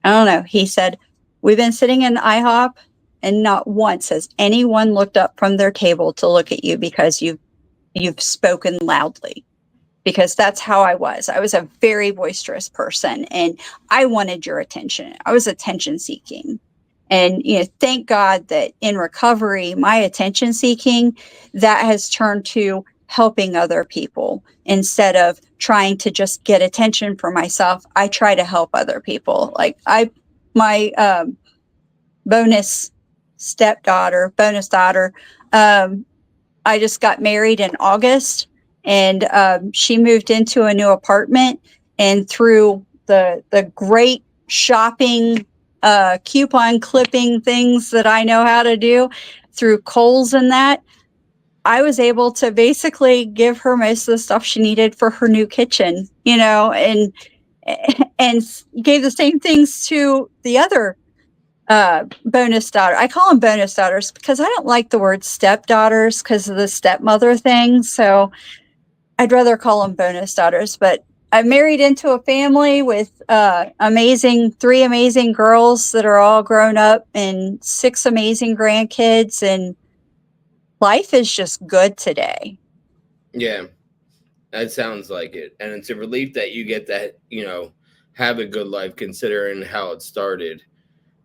I don't know. He said, we've been sitting in IHOP and not once has anyone looked up from their table to look at you because you've spoken loudly. Because that's how I was. I was a very boisterous person and I wanted your attention. I was attention seeking. And thank God that in recovery, my attention seeking that has turned to helping other people instead of trying to just get attention for myself. I try to help other people. Like my bonus daughter, I just got married in August, and she moved into a new apartment. And through the great shopping coupon clipping things that I know how to do through Kohl's and that, I was able to basically give her most of the stuff she needed for her new kitchen, and gave the same things to the other bonus daughter. I call them bonus daughters because I don't like the word stepdaughters because of the stepmother thing. So I'd rather call them bonus daughters. But I married into a family with three amazing girls that are all grown up and 6 amazing grandkids. And life is just good today. Yeah, that sounds like it. And it's a relief that you get that, have a good life considering how it started.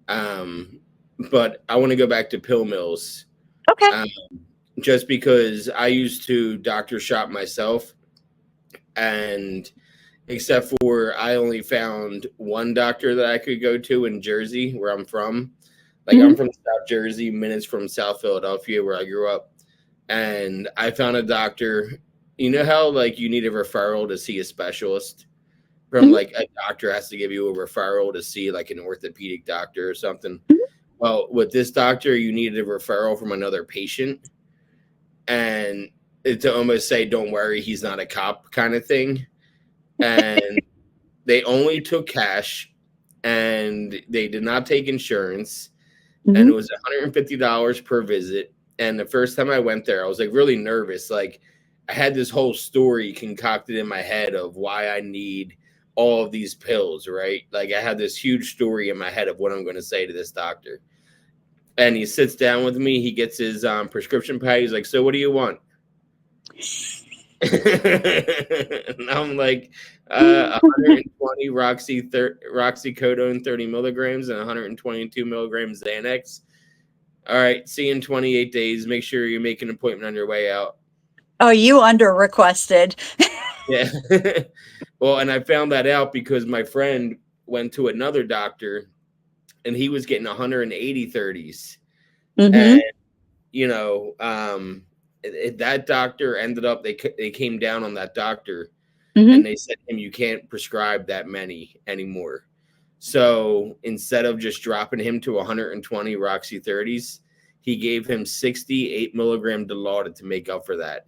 But I want to go back to pill mills. Okay. Just because I used to doctor shop myself, and except for I only found one doctor that I could go to in Jersey, where I'm from. Like, I'm from South Jersey, minutes from South Philadelphia, where I grew up. And I found a doctor. You know how, like, you need a referral to see a specialist? From, like, a doctor has to give you a referral to see, like, an orthopedic doctor or something. Well, with this doctor, you needed a referral from another patient. And to almost say, don't worry, he's not a cop kind of thing. And they only took cash, and they did not take insurance. And it was $150 per visit. And the first time I went there, I was, like, really nervous. Like, I had this whole story concocted in my head of why I need all of these pills, right? Like, I had this huge story in my head of what I'm going to say to this doctor. And he sits down with me. He gets his prescription pad. He's like, so what do you want? And I'm like, 120 roxycodone 30 milligrams and 122 milligrams Xanax. All right, see you in 28 days. Make sure you make an appointment on your way out. Oh, you under requested. Yeah. Well, and I found that out because my friend went to another doctor and he was getting 180 30s. And, that doctor ended up, they came down on that doctor and they said to him, you can't prescribe that many anymore. So instead of just dropping him to 120 Roxy 30s, he gave him 68 milligram Dilaudid to make up for that.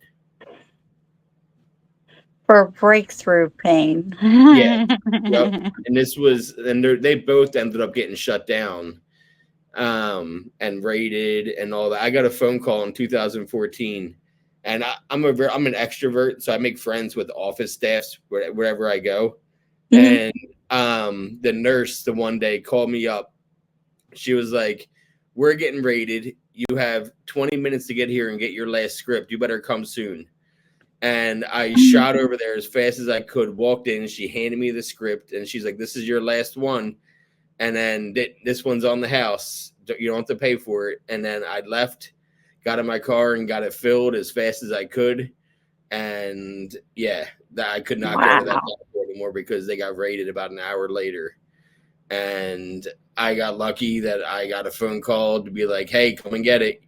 For breakthrough pain. Yeah. Yep. And they both ended up getting shut down and rated and all that. I got a phone call in 2014, and I'm an extrovert, so I make friends with office staffs wherever I go. And the nurse the one day called me up. She was like, we're getting rated. You have 20 minutes to get here and get your last script. You better come soon. And I shot over there as fast as I could, walked in, she handed me the script, and she's like, this is your last one. And then this one's on the house. You don't have to pay for it. And then I left, got in my car, and got it filled as fast as I could. And, yeah, I could not go to that doctor anymore because they got rated about an hour later. And I got lucky that I got a phone call to be like, hey, come and get it.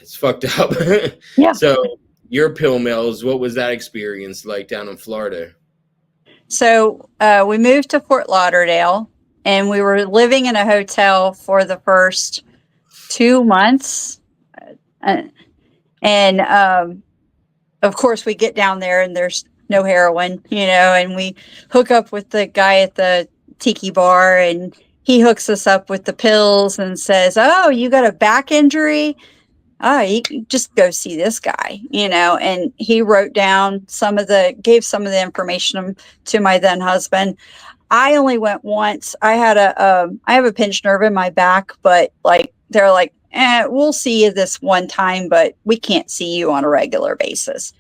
It's fucked up. Yeah. So your pill mills, what was that experience like down in Florida? So we moved to Fort Lauderdale, and we were living in a hotel for the first 2 months. And of course, we get down there and there's no heroin, and we hook up with the guy at the tiki bar, and he hooks us up with the pills and says, oh, you got a back injury? oh, you can just go see this guy, and he wrote down gave some of the information to my then husband. I only went once. I have a pinched nerve in my back, but like, they're like, we'll see you this one time, but we can't see you on a regular basis.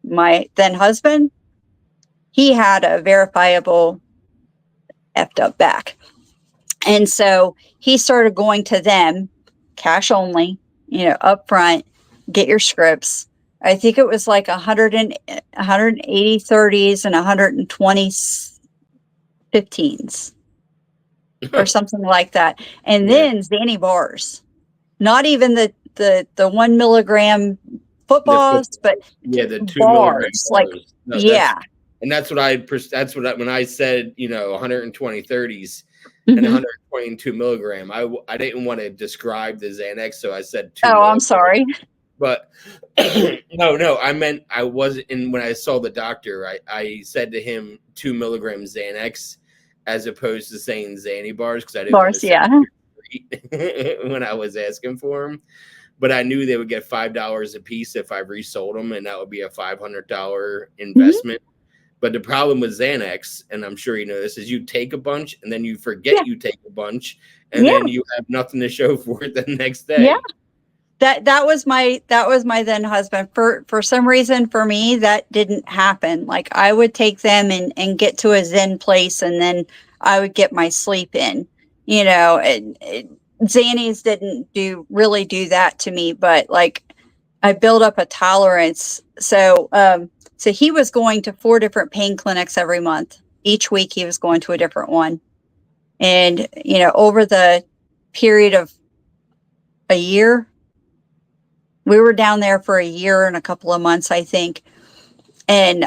My then husband, he had a verifiable effed up back. And so he started going to them, cash only, up front, get your scripts. I think it was like 180 30s and 120 15s or something like that. And then Xanny bars, not even the 1 milligram footballs, but the 2 bars, milligram like, bars. No, yeah. That's what when I said, 120 30s and 122 milligram, I didn't want to describe the Xanax, so I said 2 milligram. I'm sorry. But no, I meant I wasn't. And when I saw the doctor, I said to him 2 milligram Xanax as opposed to saying Xanny bars, because I didn't want to say when I was asking for them. But I knew they would get $5 a piece if I resold them, and that would be a $500 investment. But the problem with Xanax, and I'm sure you know this, is you take a bunch and then you forget you take a bunch, and then you have nothing to show for it the next day. Yeah. That was my then husband. For some reason, for me, that didn't happen. Like, I would take them and get to a Zen place, and then I would get my sleep in, and Xannies didn't really do that to me, but like, I built up a tolerance. So he was going to 4 different pain clinics every month. Each week he was going to a different one. And, over the period of a year, we were down there for a year and a couple of months, I think. And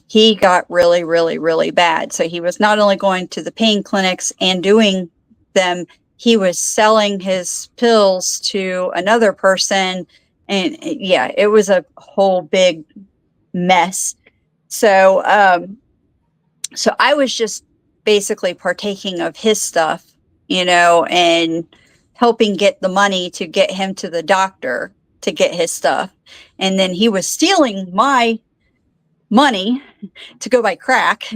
he got really, really, really bad. So he was not only going to the pain clinics and doing them, he was selling his pills to another person. And it was a whole big mess. So I was just basically partaking of his stuff, and helping get the money to get him to the doctor to get his stuff. And then he was stealing my money to go buy crack.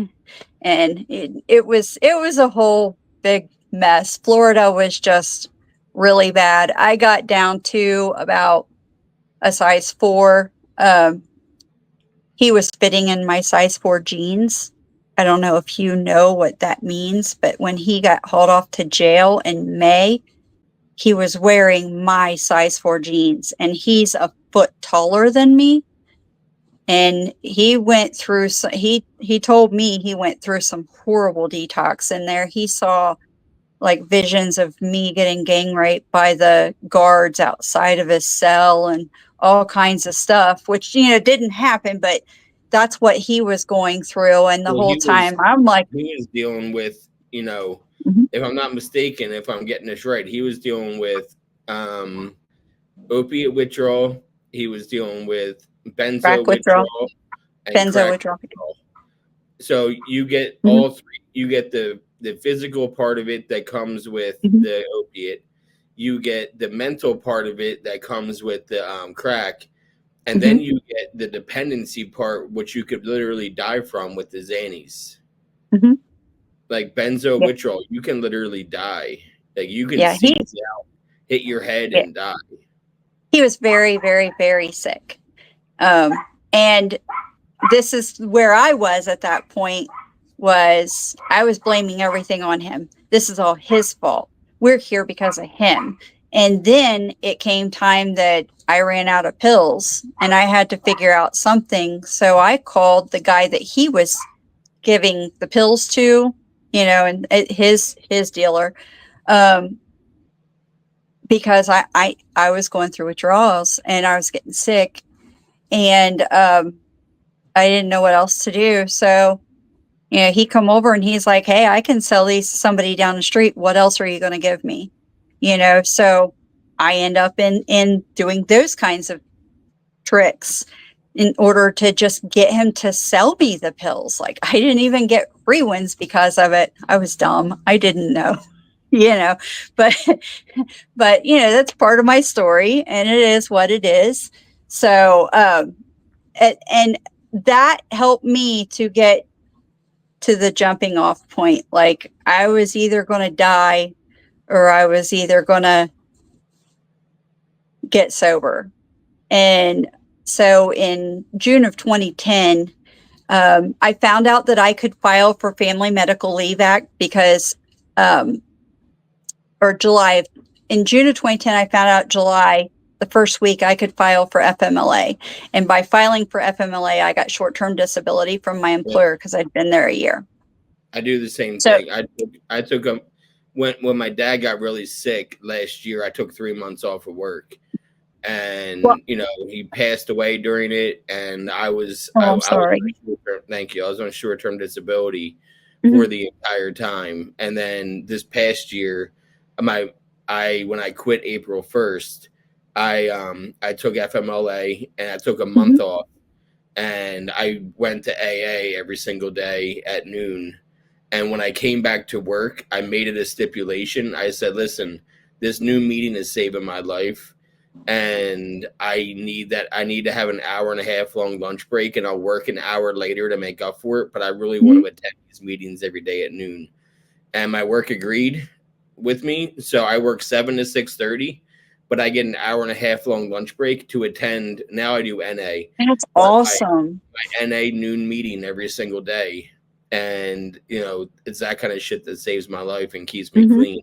And it was a whole big mess. Florida was just really bad. I got down to about a size 4. He was fitting in my size 4 jeans. I don't know if you know what that means, but when he got hauled off to jail in May, he was wearing my size 4 jeans, and he's a foot taller than me. And he went through he told me he went through some horrible detox in there. He saw like visions of me getting gang raped by the guards outside of his cell and all kinds of stuff, which, didn't happen, but that's what he was going through. And the whole time I'm like, he was dealing with, if I'm not mistaken, if I'm getting this right, he was dealing with opiate withdrawal. He was dealing with benzo withdrawal. So you get all 3. You get the physical part of it that comes with the opiate. You get the mental part of it that comes with the crack. And then you get the dependency part, which you could literally die from with the Xannies. Like benzo withdrawal, you can literally die. Like, you can seize out, hit your head and die. He was very, very, very sick. And this is where I was at that point, was I was blaming everything on him. This is all his fault. We're here because of him. And then it came time that I ran out of pills and I had to figure out something. So I called the guy that he was giving the pills to, and his dealer, because I was going through withdrawals and I was getting sick, and I didn't know what else to do. So, he come over and he's like, "Hey, I can sell these to somebody down the street. What else are you going to give me?" So I end up in doing those kinds of tricks in order to just get him to sell me the pills. Like, I didn't even get free ones because of it. I was dumb. I didn't know. you know, but, but, that's part of my story and it is what it is. So, and that helped me to get to the jumping off point. Like I was either going to die or I was either going to get sober. And so in June of 2010, I found out that I could file for Family Medical Leave Act because, or July, in June of 2010, I found out July, the first week I could file for FMLA. And by filing for FMLA, I got short-term disability from my employer because I'd been there a year. I do the same So, thing. I took a when my dad got really sick last year. I took 3 months off of work, and well, he passed away during it. And I was I'm I was sorry. thank you. I was on short-term disability Mm-hmm. for the entire time. And then this past year, when I quit April 1st, I took FMLA and I took a month off, and I went to AA every single day at noon. And when I came back to work, I made it a stipulation. I said, listen, this new meeting is saving my life. And I need to have an hour and a half long lunch break, and I'll work an hour later to make up for it. But I really want to attend these meetings every day at noon. And my work agreed with me. So I work 7 to 6:30, but I get an hour and a half long lunch break to attend. Now I do NA. That's awesome. My NA noon meeting every single day. And it's that kind of shit that saves my life and keeps me clean.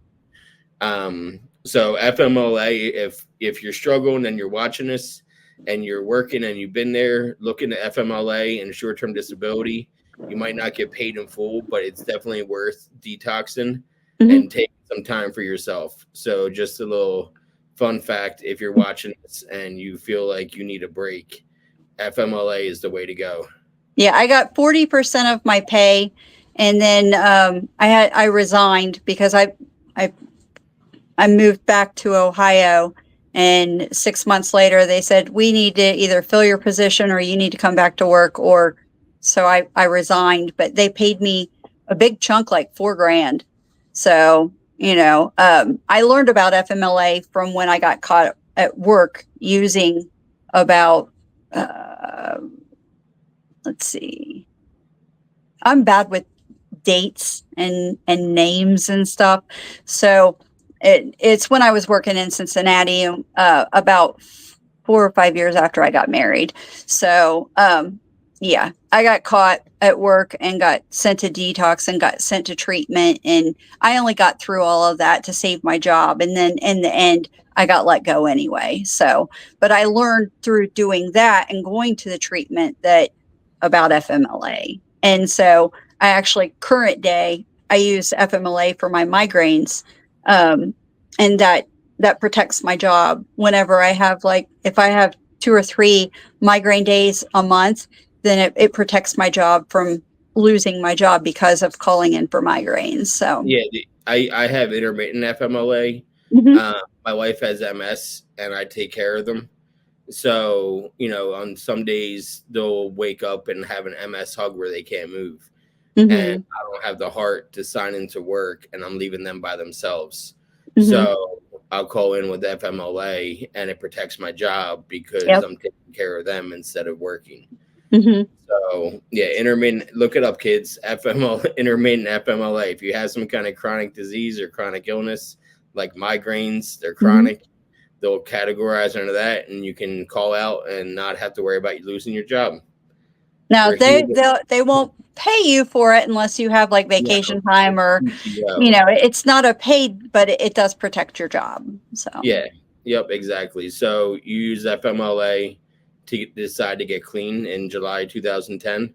So FMLA, if you're struggling and you're watching this and you're working and you've been there looking at FMLA and short-term disability, you might not get paid in full, but it's definitely worth detoxing and taking some time for yourself. So just a little fun fact, if you're watching this and you feel like you need a break, FMLA is the way to go. Yeah, I got 40% of my pay, and then I resigned because I moved back to Ohio, and 6 months later they said we need to either fill your position or you need to come back to work. Or so I resigned, but they paid me a big chunk, like $4,000. So I learned about FMLA from when I got caught at work using about. Let's see. I'm bad with dates and names and stuff. So it's when I was working in Cincinnati, about 4 or 5 years after I got married. So, yeah, I got caught at work and got sent to detox and got sent to treatment. And I only got through all of that to save my job. And then in the end, I got let go anyway. So, but I learned through doing that and going to the treatment about FMLA. And so I actually current day, I use FMLA for my migraines. And that protects my job whenever I have, like, if I have 2 or 3 migraine days a month, then it protects my job from losing my job because of calling in for migraines. So yeah, I have intermittent FMLA. My wife has MS and I take care of them. So, on some days they'll wake up and have an MS hug where they can't move. And I don't have the heart to sign into work and I'm leaving them by themselves. So I'll call in with FMLA and it protects my job because I'm taking care of them instead of working. So yeah, intermittent, look it up, kids. Intermittent FMLA. If you have some kind of chronic disease or chronic illness like migraines, they're chronic. They'll categorize under that, and you can call out and not have to worry about you losing your job. Now they won't pay you for it unless you have like vacation time or it's not a paid, but it does protect your job. So exactly. So you use FMLA to decide to get clean in July 2010.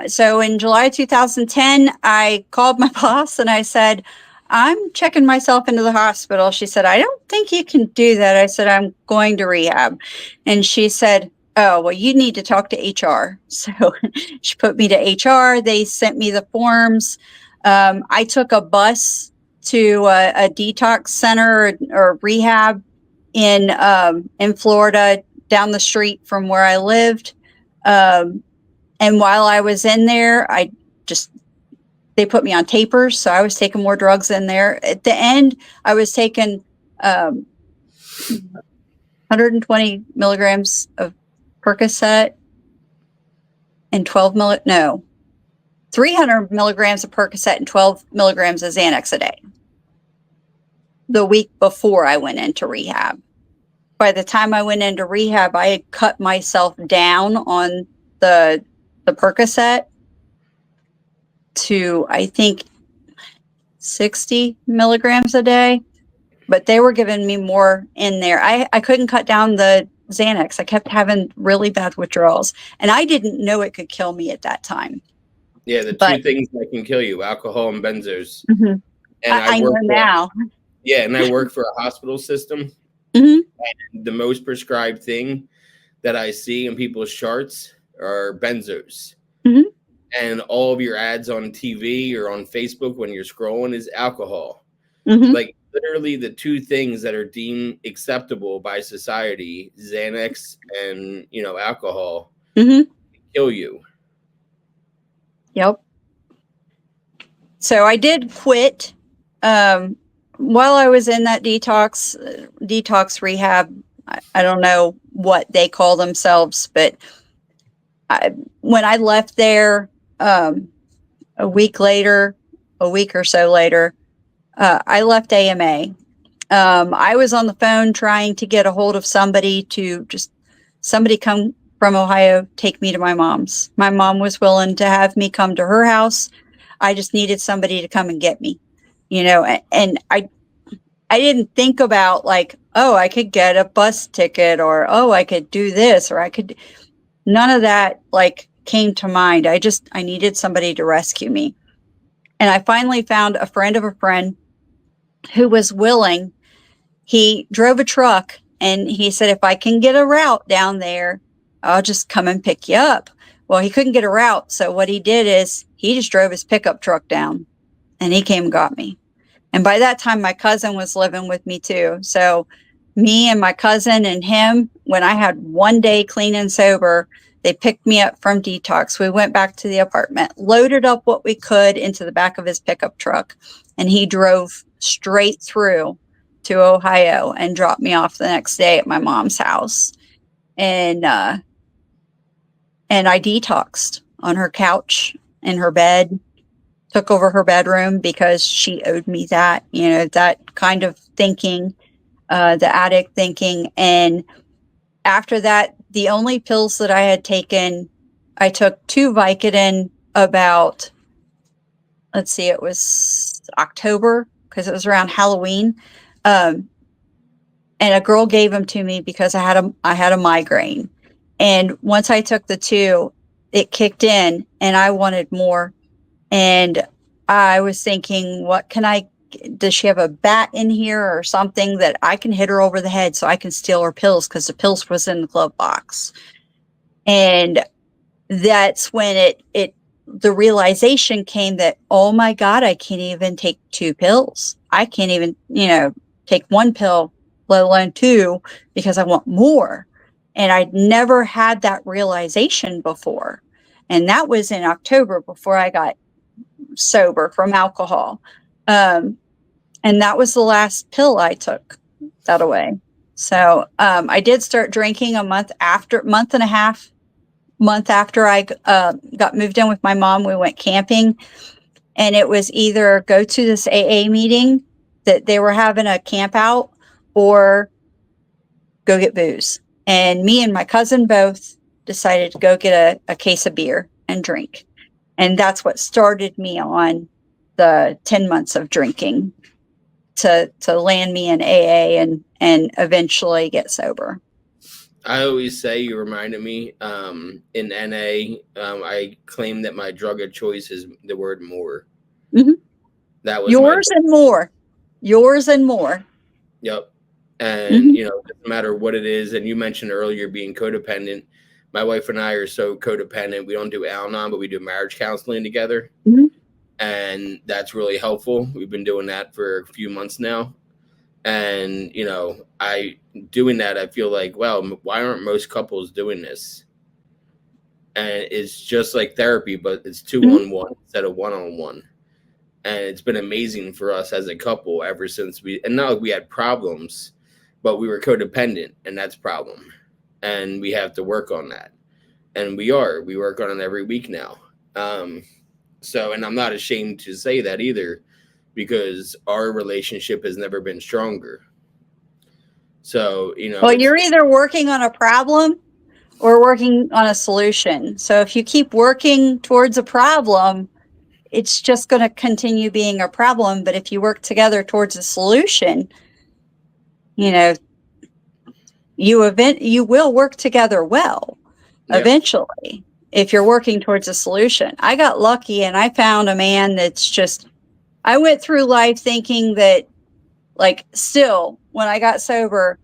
So in July 2010, I called my boss and I said, I'm checking myself into the hospital. She said, I don't think you can do that. I said, I'm going to rehab. And she said, oh, well, you need to talk to HR. So she put me to HR. They sent me the forms. I took a bus to a detox center or rehab in Florida, down the street from where I lived. And while I was in there, I just they put me on tapers. So I was taking more drugs in there. At the end, I was taking 120 milligrams of Percocet and 300 milligrams of Percocet and 12 milligrams of Xanax a day the week before I went into rehab. By the time I went into rehab, I had cut myself down on the Percocet to, I think, 60 milligrams a day, but they were giving me more in there. I couldn't cut down the Xanax. I kept having really bad withdrawals, and I didn't know it could kill me at that time. Yeah, the two things that can kill you, alcohol and benzos. Mm-hmm. And I know now. And I work for a hospital system. Mm-hmm. And the most prescribed thing that I see in people's charts are benzos. Mm-hmm. And all of your ads on TV or on Facebook when you're scrolling is alcohol. Mm-hmm. Like literally the two things that are deemed acceptable by society, Xanax and, alcohol, Mm-hmm. kill you. Yep. So I did quit while I was in that detox rehab. I don't know what they call themselves, but when I left there a week or so later, I left AMA. I was on the phone trying to get a hold of somebody come from Ohio, take me to my mom's. My mom was willing to have me come to her house. I just needed somebody to come and get me, and I didn't think about like, oh, I could get a bus ticket, or, oh, I could do this, or none of that like came to mind. I needed somebody to rescue me. And I finally found a friend of a friend who was willing. He drove a truck and he said, if I can get a route down there, I'll just come and pick you up. Well, he couldn't get a route. So what he did is he just drove his pickup truck down and he came and got me. And by that time, my cousin was living with me too. So me and my cousin and him, when I had one day clean and sober, they picked me up from detox. We went back to the apartment, loaded up what we could into the back of his pickup truck, and he drove straight through to Ohio and dropped me off the next day at my mom's house. And I detoxed on her couch in her bed, took over her bedroom because she owed me that, that kind of thinking, the addict thinking. And after that, the only pills that I had taken, I took 2 Vicodin about, it was October because it was around Halloween. And a girl gave them to me because I had a migraine. And once I took the 2, it kicked in and I wanted more. And I was thinking, does she have a bat in here or something that I can hit her over the head so I can steal her pills? Because the pills was in the glove box. And that's when the realization came that, oh my God, I can't even take 2 pills. I can't even, take 1 pill, let alone 2, because I want more. And I'd never had that realization before. And that was in October before I got sober from alcohol. And that was the last pill I took that away. So I did start drinking a month and a half after I got moved in with my mom. We went camping, and it was either go to this AA meeting that they were having a camp out or go get booze. And me and my cousin both decided to go get a case of beer and drink. And that's what started me on the 10 months of drinking to land me in AA and eventually get sober. I always say, you reminded me, in NA, I claim that my drug of choice is the word more. Mm-hmm. That was yours and more. Yours and more. Yep. And, it doesn't matter what it is. And you mentioned earlier being codependent. My wife and I are so codependent. We don't do Al-Anon, but we do marriage counseling together. Mm-hmm. And that's really helpful. We've been doing that for a few months now. And, doing that, I feel like, well, why aren't most couples doing this? And it's just like therapy, but it's 2-on-1 instead of 1-on-1. And it's been amazing for us as a couple ever since and not like we had problems, but we were codependent, and that's a problem. And we have to work on that. And we work on it every week now. And I'm not ashamed to say that either, because our relationship has never been stronger. So, well, you're either working on a problem or working on a solution. So if you keep working towards a problem, it's just going to continue being a problem. But if you work together towards a solution, you will work together well eventually. If you're working towards a solution. I got lucky and I found a man that's just, I went through life thinking that, like, still, when I got sober,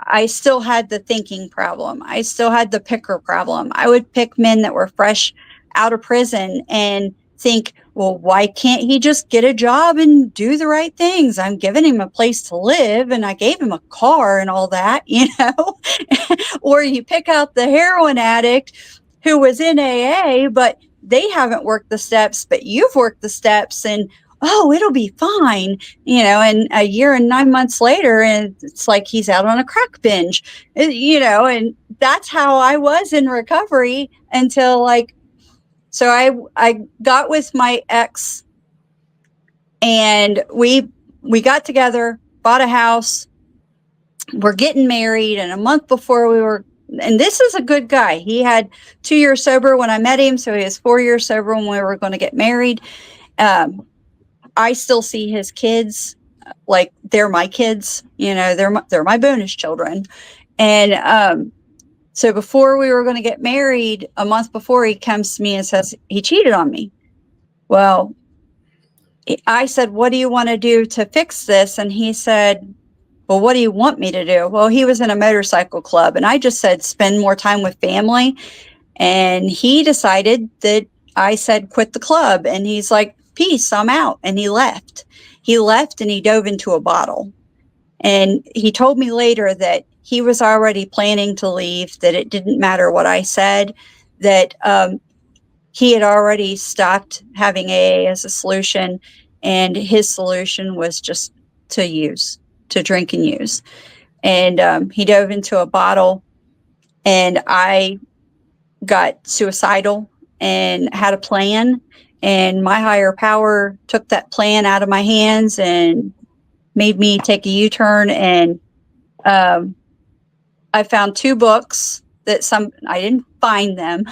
I still had the thinking problem. I still had the picker problem. I would pick men that were fresh out of prison and think, well, why can't he just get a job and do the right things? I'm giving him a place to live and I gave him a car and all that, Or you pick out the heroin addict who was in AA, but they haven't worked the steps, but you've worked the steps, and oh, it'll be fine, and a year and 9 months later, and it's like he's out on a crack binge, and that's how I was in recovery until so I got with my ex and we got together, bought a house, we're getting married, and a month before and this is a good guy. He had 2 years sober when I met him, so he was 4 years sober when we were going to get married. I still see his kids like they're my kids, they're my bonus children. And so before we were going to get married, a month before, he comes to me and says he cheated on me. Well, I said, what do you want to do to fix this? And he said, well, what do you want me to do? Well, he was in a motorcycle club, and I just said, spend more time with family. And he decided that I said, quit the club. And he's like, peace, I'm out. And he left. And he dove into a bottle. And he told me later that he was already planning to leave, that it didn't matter what I said, that he had already stopped having AA as a solution. And his solution was just to drink and use. And he dove into a bottle, and I got suicidal and had a plan. And my higher power took that plan out of my hands and made me take a U-turn. And I found 2 books that I didn't find them.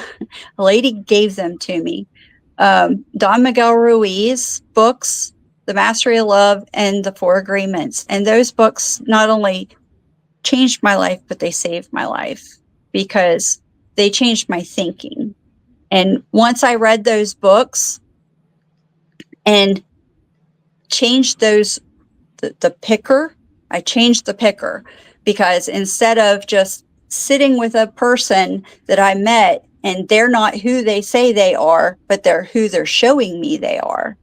A lady gave them to me. Don Miguel Ruiz books, The Mastery of Love and The 4 Agreements. And those books not only changed my life, but they saved my life because they changed my thinking. And once I read those books and changed the picker, I changed the picker, because instead of just sitting with a person that I met and they're not who they say they are, but they're who they're showing me they are,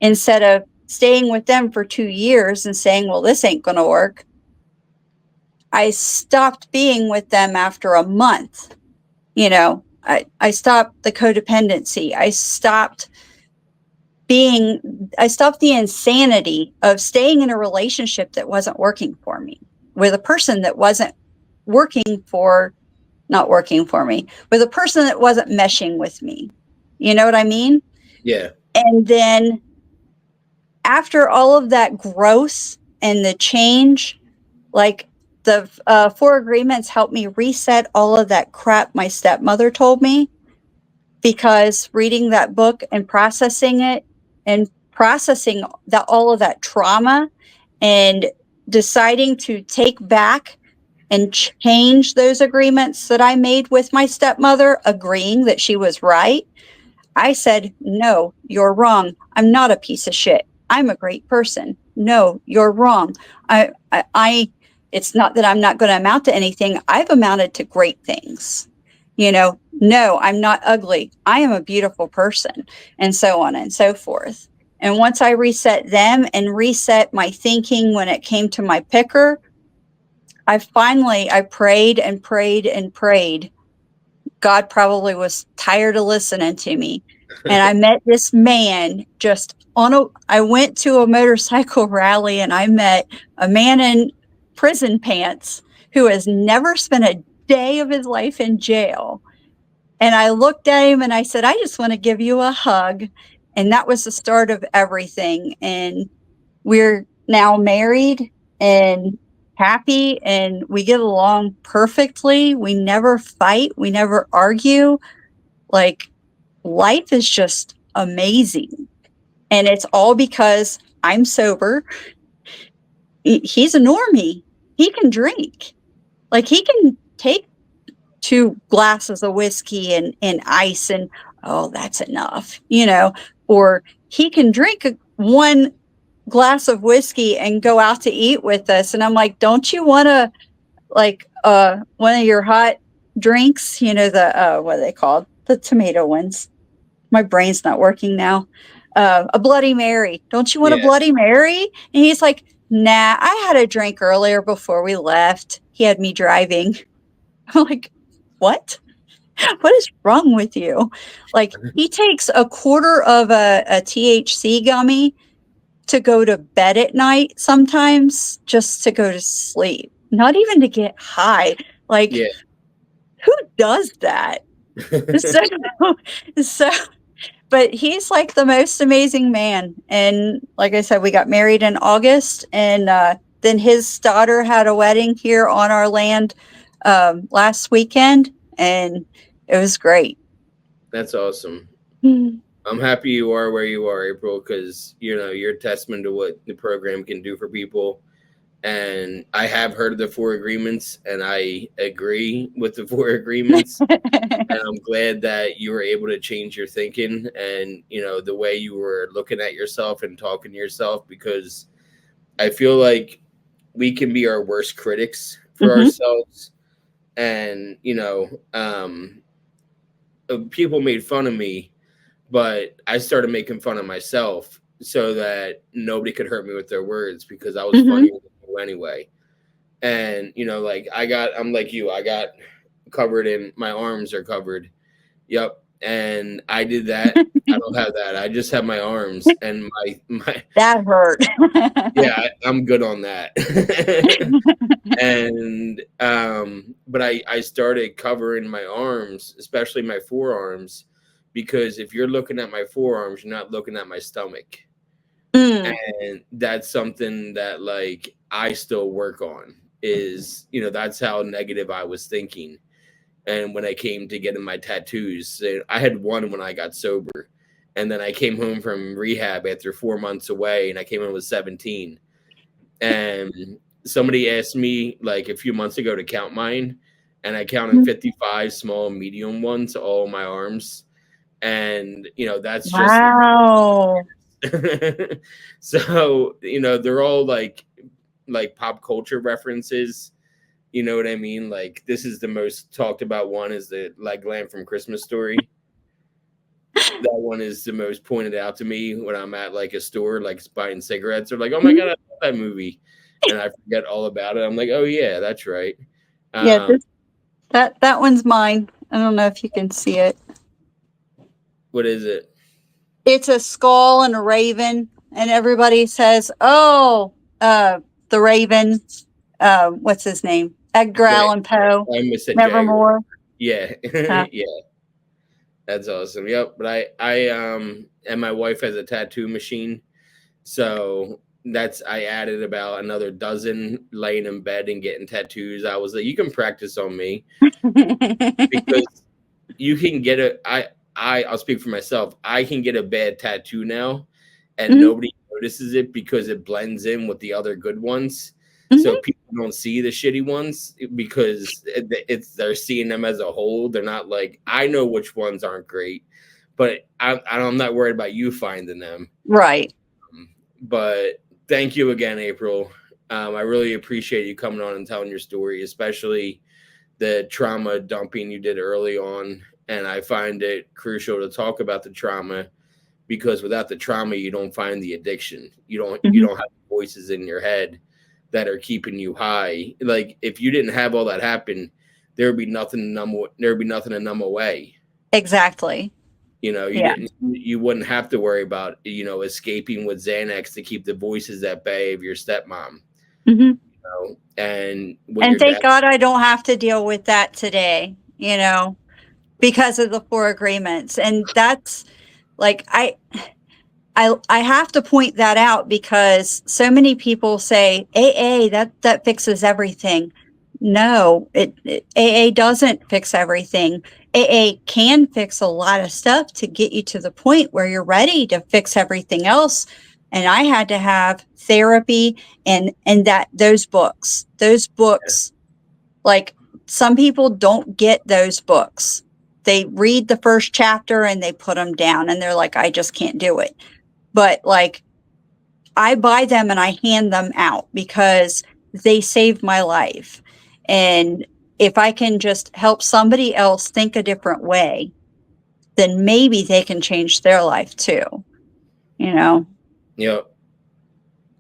instead of staying with them for 2 years and saying, well, this ain't going to work, I stopped being with them after a month. I stopped the codependency. I stopped the insanity of staying in a relationship that wasn't working for me, with a person that wasn't not working for me, with a person that wasn't meshing with me. You know what I mean? Yeah. And then after all of that growth and the change, like the 4 Agreements helped me reset all of that crap my stepmother told me, because reading that book and processing it and processing all of that trauma and deciding to take back and change those agreements that I made with my stepmother, agreeing that she was right. I said, no, you're wrong. I'm not a piece of shit. I'm a great person. No, you're wrong. It's not that I'm not going to amount to anything. I've amounted to great things. No, I'm not ugly. I am a beautiful person, and so on and so forth. And once I reset them and reset my thinking when it came to my picker, I prayed and prayed and prayed. God probably was tired of listening to me. And I met this man just I went to a motorcycle rally and I met a man in prison pants who has never spent a day of his life in jail. And I looked at him and I said, I just want to give you a hug. And that was the start of everything. And we're now married and happy and we get along perfectly. We never fight. We never argue. Like, life is just amazing. And it's all because I'm sober. He's a normie. He can drink. Like, he can take 2 glasses of whiskey and ice and, oh, that's enough, or he can drink 1 glass of whiskey and go out to eat with us. And I'm like, don't you want to, like, one of your hot drinks, the, what are they called? The tomato ones. My brain's not working now. A Bloody Mary. Don't you want a Yeah. Bloody Mary? And he's like, nah, I had a drink earlier before we left. He had me driving. I'm like, what? What is wrong with you? Like, he takes a quarter of a THC gummy to go to bed at night sometimes, just to go to sleep, not even to get high. Like, Yeah. who does that? So, so, but he's like the most amazing man. And like I said, we got married in August, and then his daughter had a wedding here on our land last weekend, and it was great. That's awesome. Mm. I'm happy you are where you are, April, because you're a testament to what the program can do for people. And I have heard of the 4 agreements, and I agree with the 4 agreements. And I'm glad that you were able to change your thinking and the way you were looking at yourself and talking to yourself, because I feel like we can be our worst critics for ourselves. And people made fun of me, but I started making fun of myself so that nobody could hurt me with their words, because I was funny anyway. And like I'm like you, I got covered and my arms are covered. Yep. And I did that. I don't have that. I just have my arms and my That hurt. yeah, I'm good on that. And but I started covering my arms, especially my forearms, because if you're looking at my forearms, you're not looking at my stomach. And that's something that, like, I still work on, is that's how negative I was thinking. And when I came to getting my tattoos, I had one when I got sober, and then I came home from rehab after 4 months away, and I came in with 17. And somebody asked me like a few months ago to count mine, and I counted 55 small medium ones, all my arms. And that's just Wow. so they're all like pop culture references. You know what I mean? Like, this is the most talked about one, is the like Lamb from Christmas Story. That one is the most pointed out to me when I'm at like a store, like buying cigarettes. Or like, oh my god, I love that movie, and I forget all about it. I'm like, oh yeah, that's right. Yeah, that one's mine. I don't know if you can see it. What is it? It's a skull and a raven, and everybody says, "Oh, the raven. What's his name? Edgar Allan Poe. I missed it. Nevermore." Yeah, yeah, that's awesome. Yep. But I and my wife has a tattoo machine, so I added about another dozen laying in bed and getting tattoos. I was like, you can practice on me, because you can get I'll speak for myself. I can get a bad tattoo now, and nobody notices it because it blends in with the other good ones. So people don't see the shitty ones because they're seeing them as a whole. They're not like, I know which ones aren't great, but I'm not worried about you finding them. Right. But thank you again, April. I really appreciate you coming on and telling your story, especially the trauma dumping you did early on. And I find it crucial to talk about the trauma, because without the trauma, you don't find the addiction. You don't have voices in your head that are keeping you high. Like, if you didn't have all that happen, there would be nothing to numb away. Exactly. Yeah. You wouldn't have to worry about, escaping with Xanax to keep the voices at bay of your stepmom. Hmm. And when And your thank dad, God I don't have to deal with that today, because of the 4 agreements. And that's like, I have to point that out because so many people say AA that fixes everything. No, AA doesn't fix everything. AA can fix a lot of stuff to get you to the point where you're ready to fix everything else. And I had to have therapy and those books, like some people don't get those books. They read the first chapter and they put them down and they're like, I just can't do it. But like I buy them and I hand them out because they saved my life. And if I can just help somebody else think a different way, then maybe they can change their life too, you know? yep,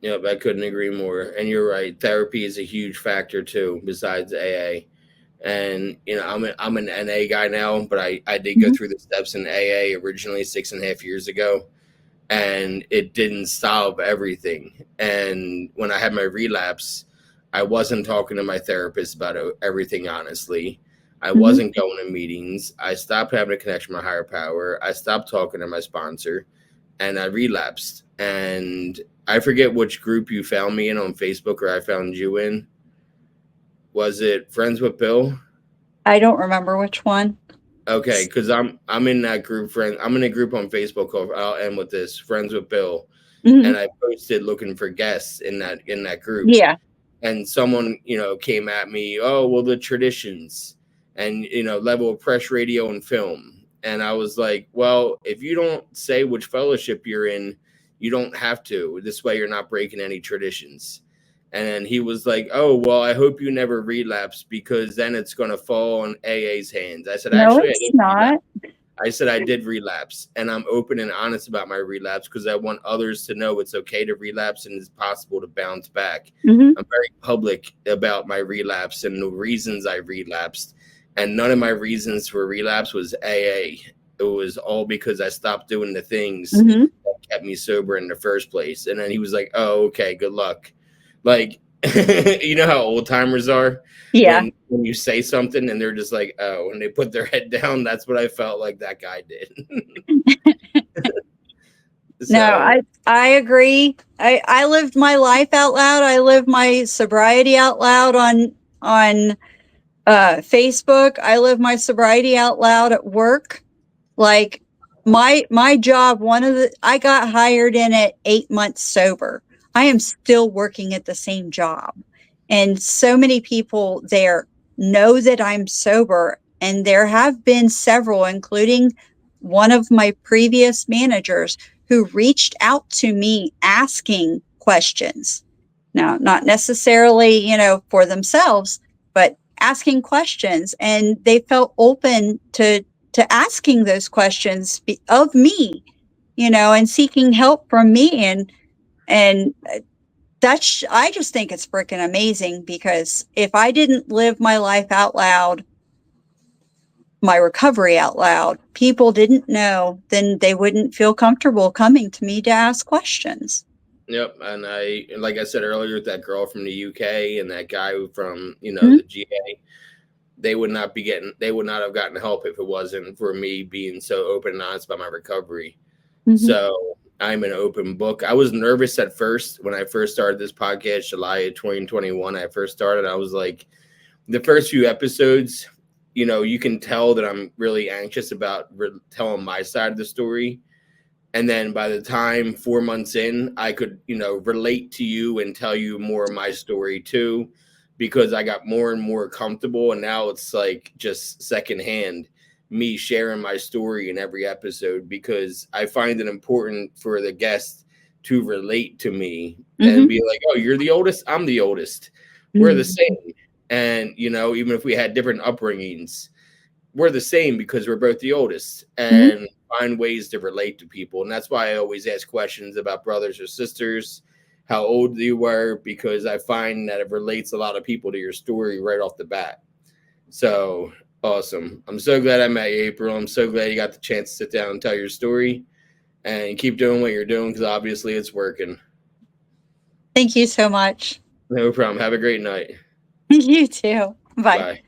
yep, I couldn't agree more. And you're right, therapy is a huge factor too, besides AA. And I'm an NA guy now, but I did go Mhm. through the steps in AA originally 6.5 years ago, and it didn't solve everything. And when I had my relapse, I wasn't talking to my therapist about everything honestly. I Mhm. wasn't going to meetings. I stopped having a connection with my higher power. I stopped talking to my sponsor, and I relapsed. And I forget which group you found me in on Facebook, or I found you in. Was it Friends with Bill? I don't remember which one. Okay, because I'm in that group. I'm in a group on Facebook called, I'll end with this, Friends with Bill, and Mhm. I posted looking for guests in that group, Yeah. and someone came at me, oh well, the traditions, and level of press, radio, and film, and I was like, well, if you don't say which fellowship you're in, you don't have to. This way, you're not breaking any traditions. And he was like, oh well, I hope you never relapse because then it's going to fall on AA's hands. I said, No, actually, I it's didn't relapse. not. I said I did relapse, and I'm open and honest about my relapse because I want others to know it's okay to relapse and it's possible to bounce back. Mhm. I'm very public about my relapse and the reasons I relapsed, and none of my reasons for relapse was AA. It was all because I stopped doing the things Mhm. that kept me sober in the first place. And then he was like, "Oh, okay, good luck." Like, you know how old timers are Yeah. when you say something and they're just like, oh, and they put their head down. That's what I felt like that guy did. No, So I agree. I lived my life out loud. I lived my sobriety out loud on Facebook. I live my sobriety out loud at work. Like my job, I got hired in at 8 months sober. I am still working at the same job. And so many people there know that I'm sober. And there have been several, including one of my previous managers, who reached out to me asking questions. Now, not necessarily, for themselves, but asking questions. And they felt open to asking those questions of me, and seeking help from me. And that's, I just think it's freaking amazing because if I didn't live my life out loud, my recovery out loud, people didn't know, then they wouldn't feel comfortable coming to me to ask questions. yep, and like I said earlier, that girl from the UK and that guy from Mm-hmm. the GA, they would not have gotten help if it wasn't for me being so open and honest about my recovery. Mm-hmm. So I'm an open book. I was nervous at first when I first started this podcast, July of 2021. I first started, I was like, the first few episodes, you can tell that I'm really anxious about telling my side of the story. And then by the time 4 months in, I could, relate to you and tell you more of my story too, because I got more and more comfortable. And now it's like just secondhand me sharing my story in every episode because I find it important for the guest to relate to me and Mm-hmm. be like, oh, you're the oldest, I'm the oldest. We're the Mm-hmm. same. And, even if we had different upbringings, we're the same because we're both the oldest and find ways to relate to people. And that's why I always ask questions about brothers or sisters, how old you were, because I find that it relates a lot of people to your story right off the bat. So Awesome. I'm so glad I met you, April. I'm so glad you got the chance to sit down and tell your story, and keep doing what you're doing, because obviously it's working. Thank you so much. No problem. Have a great night. You too. Bye. Bye.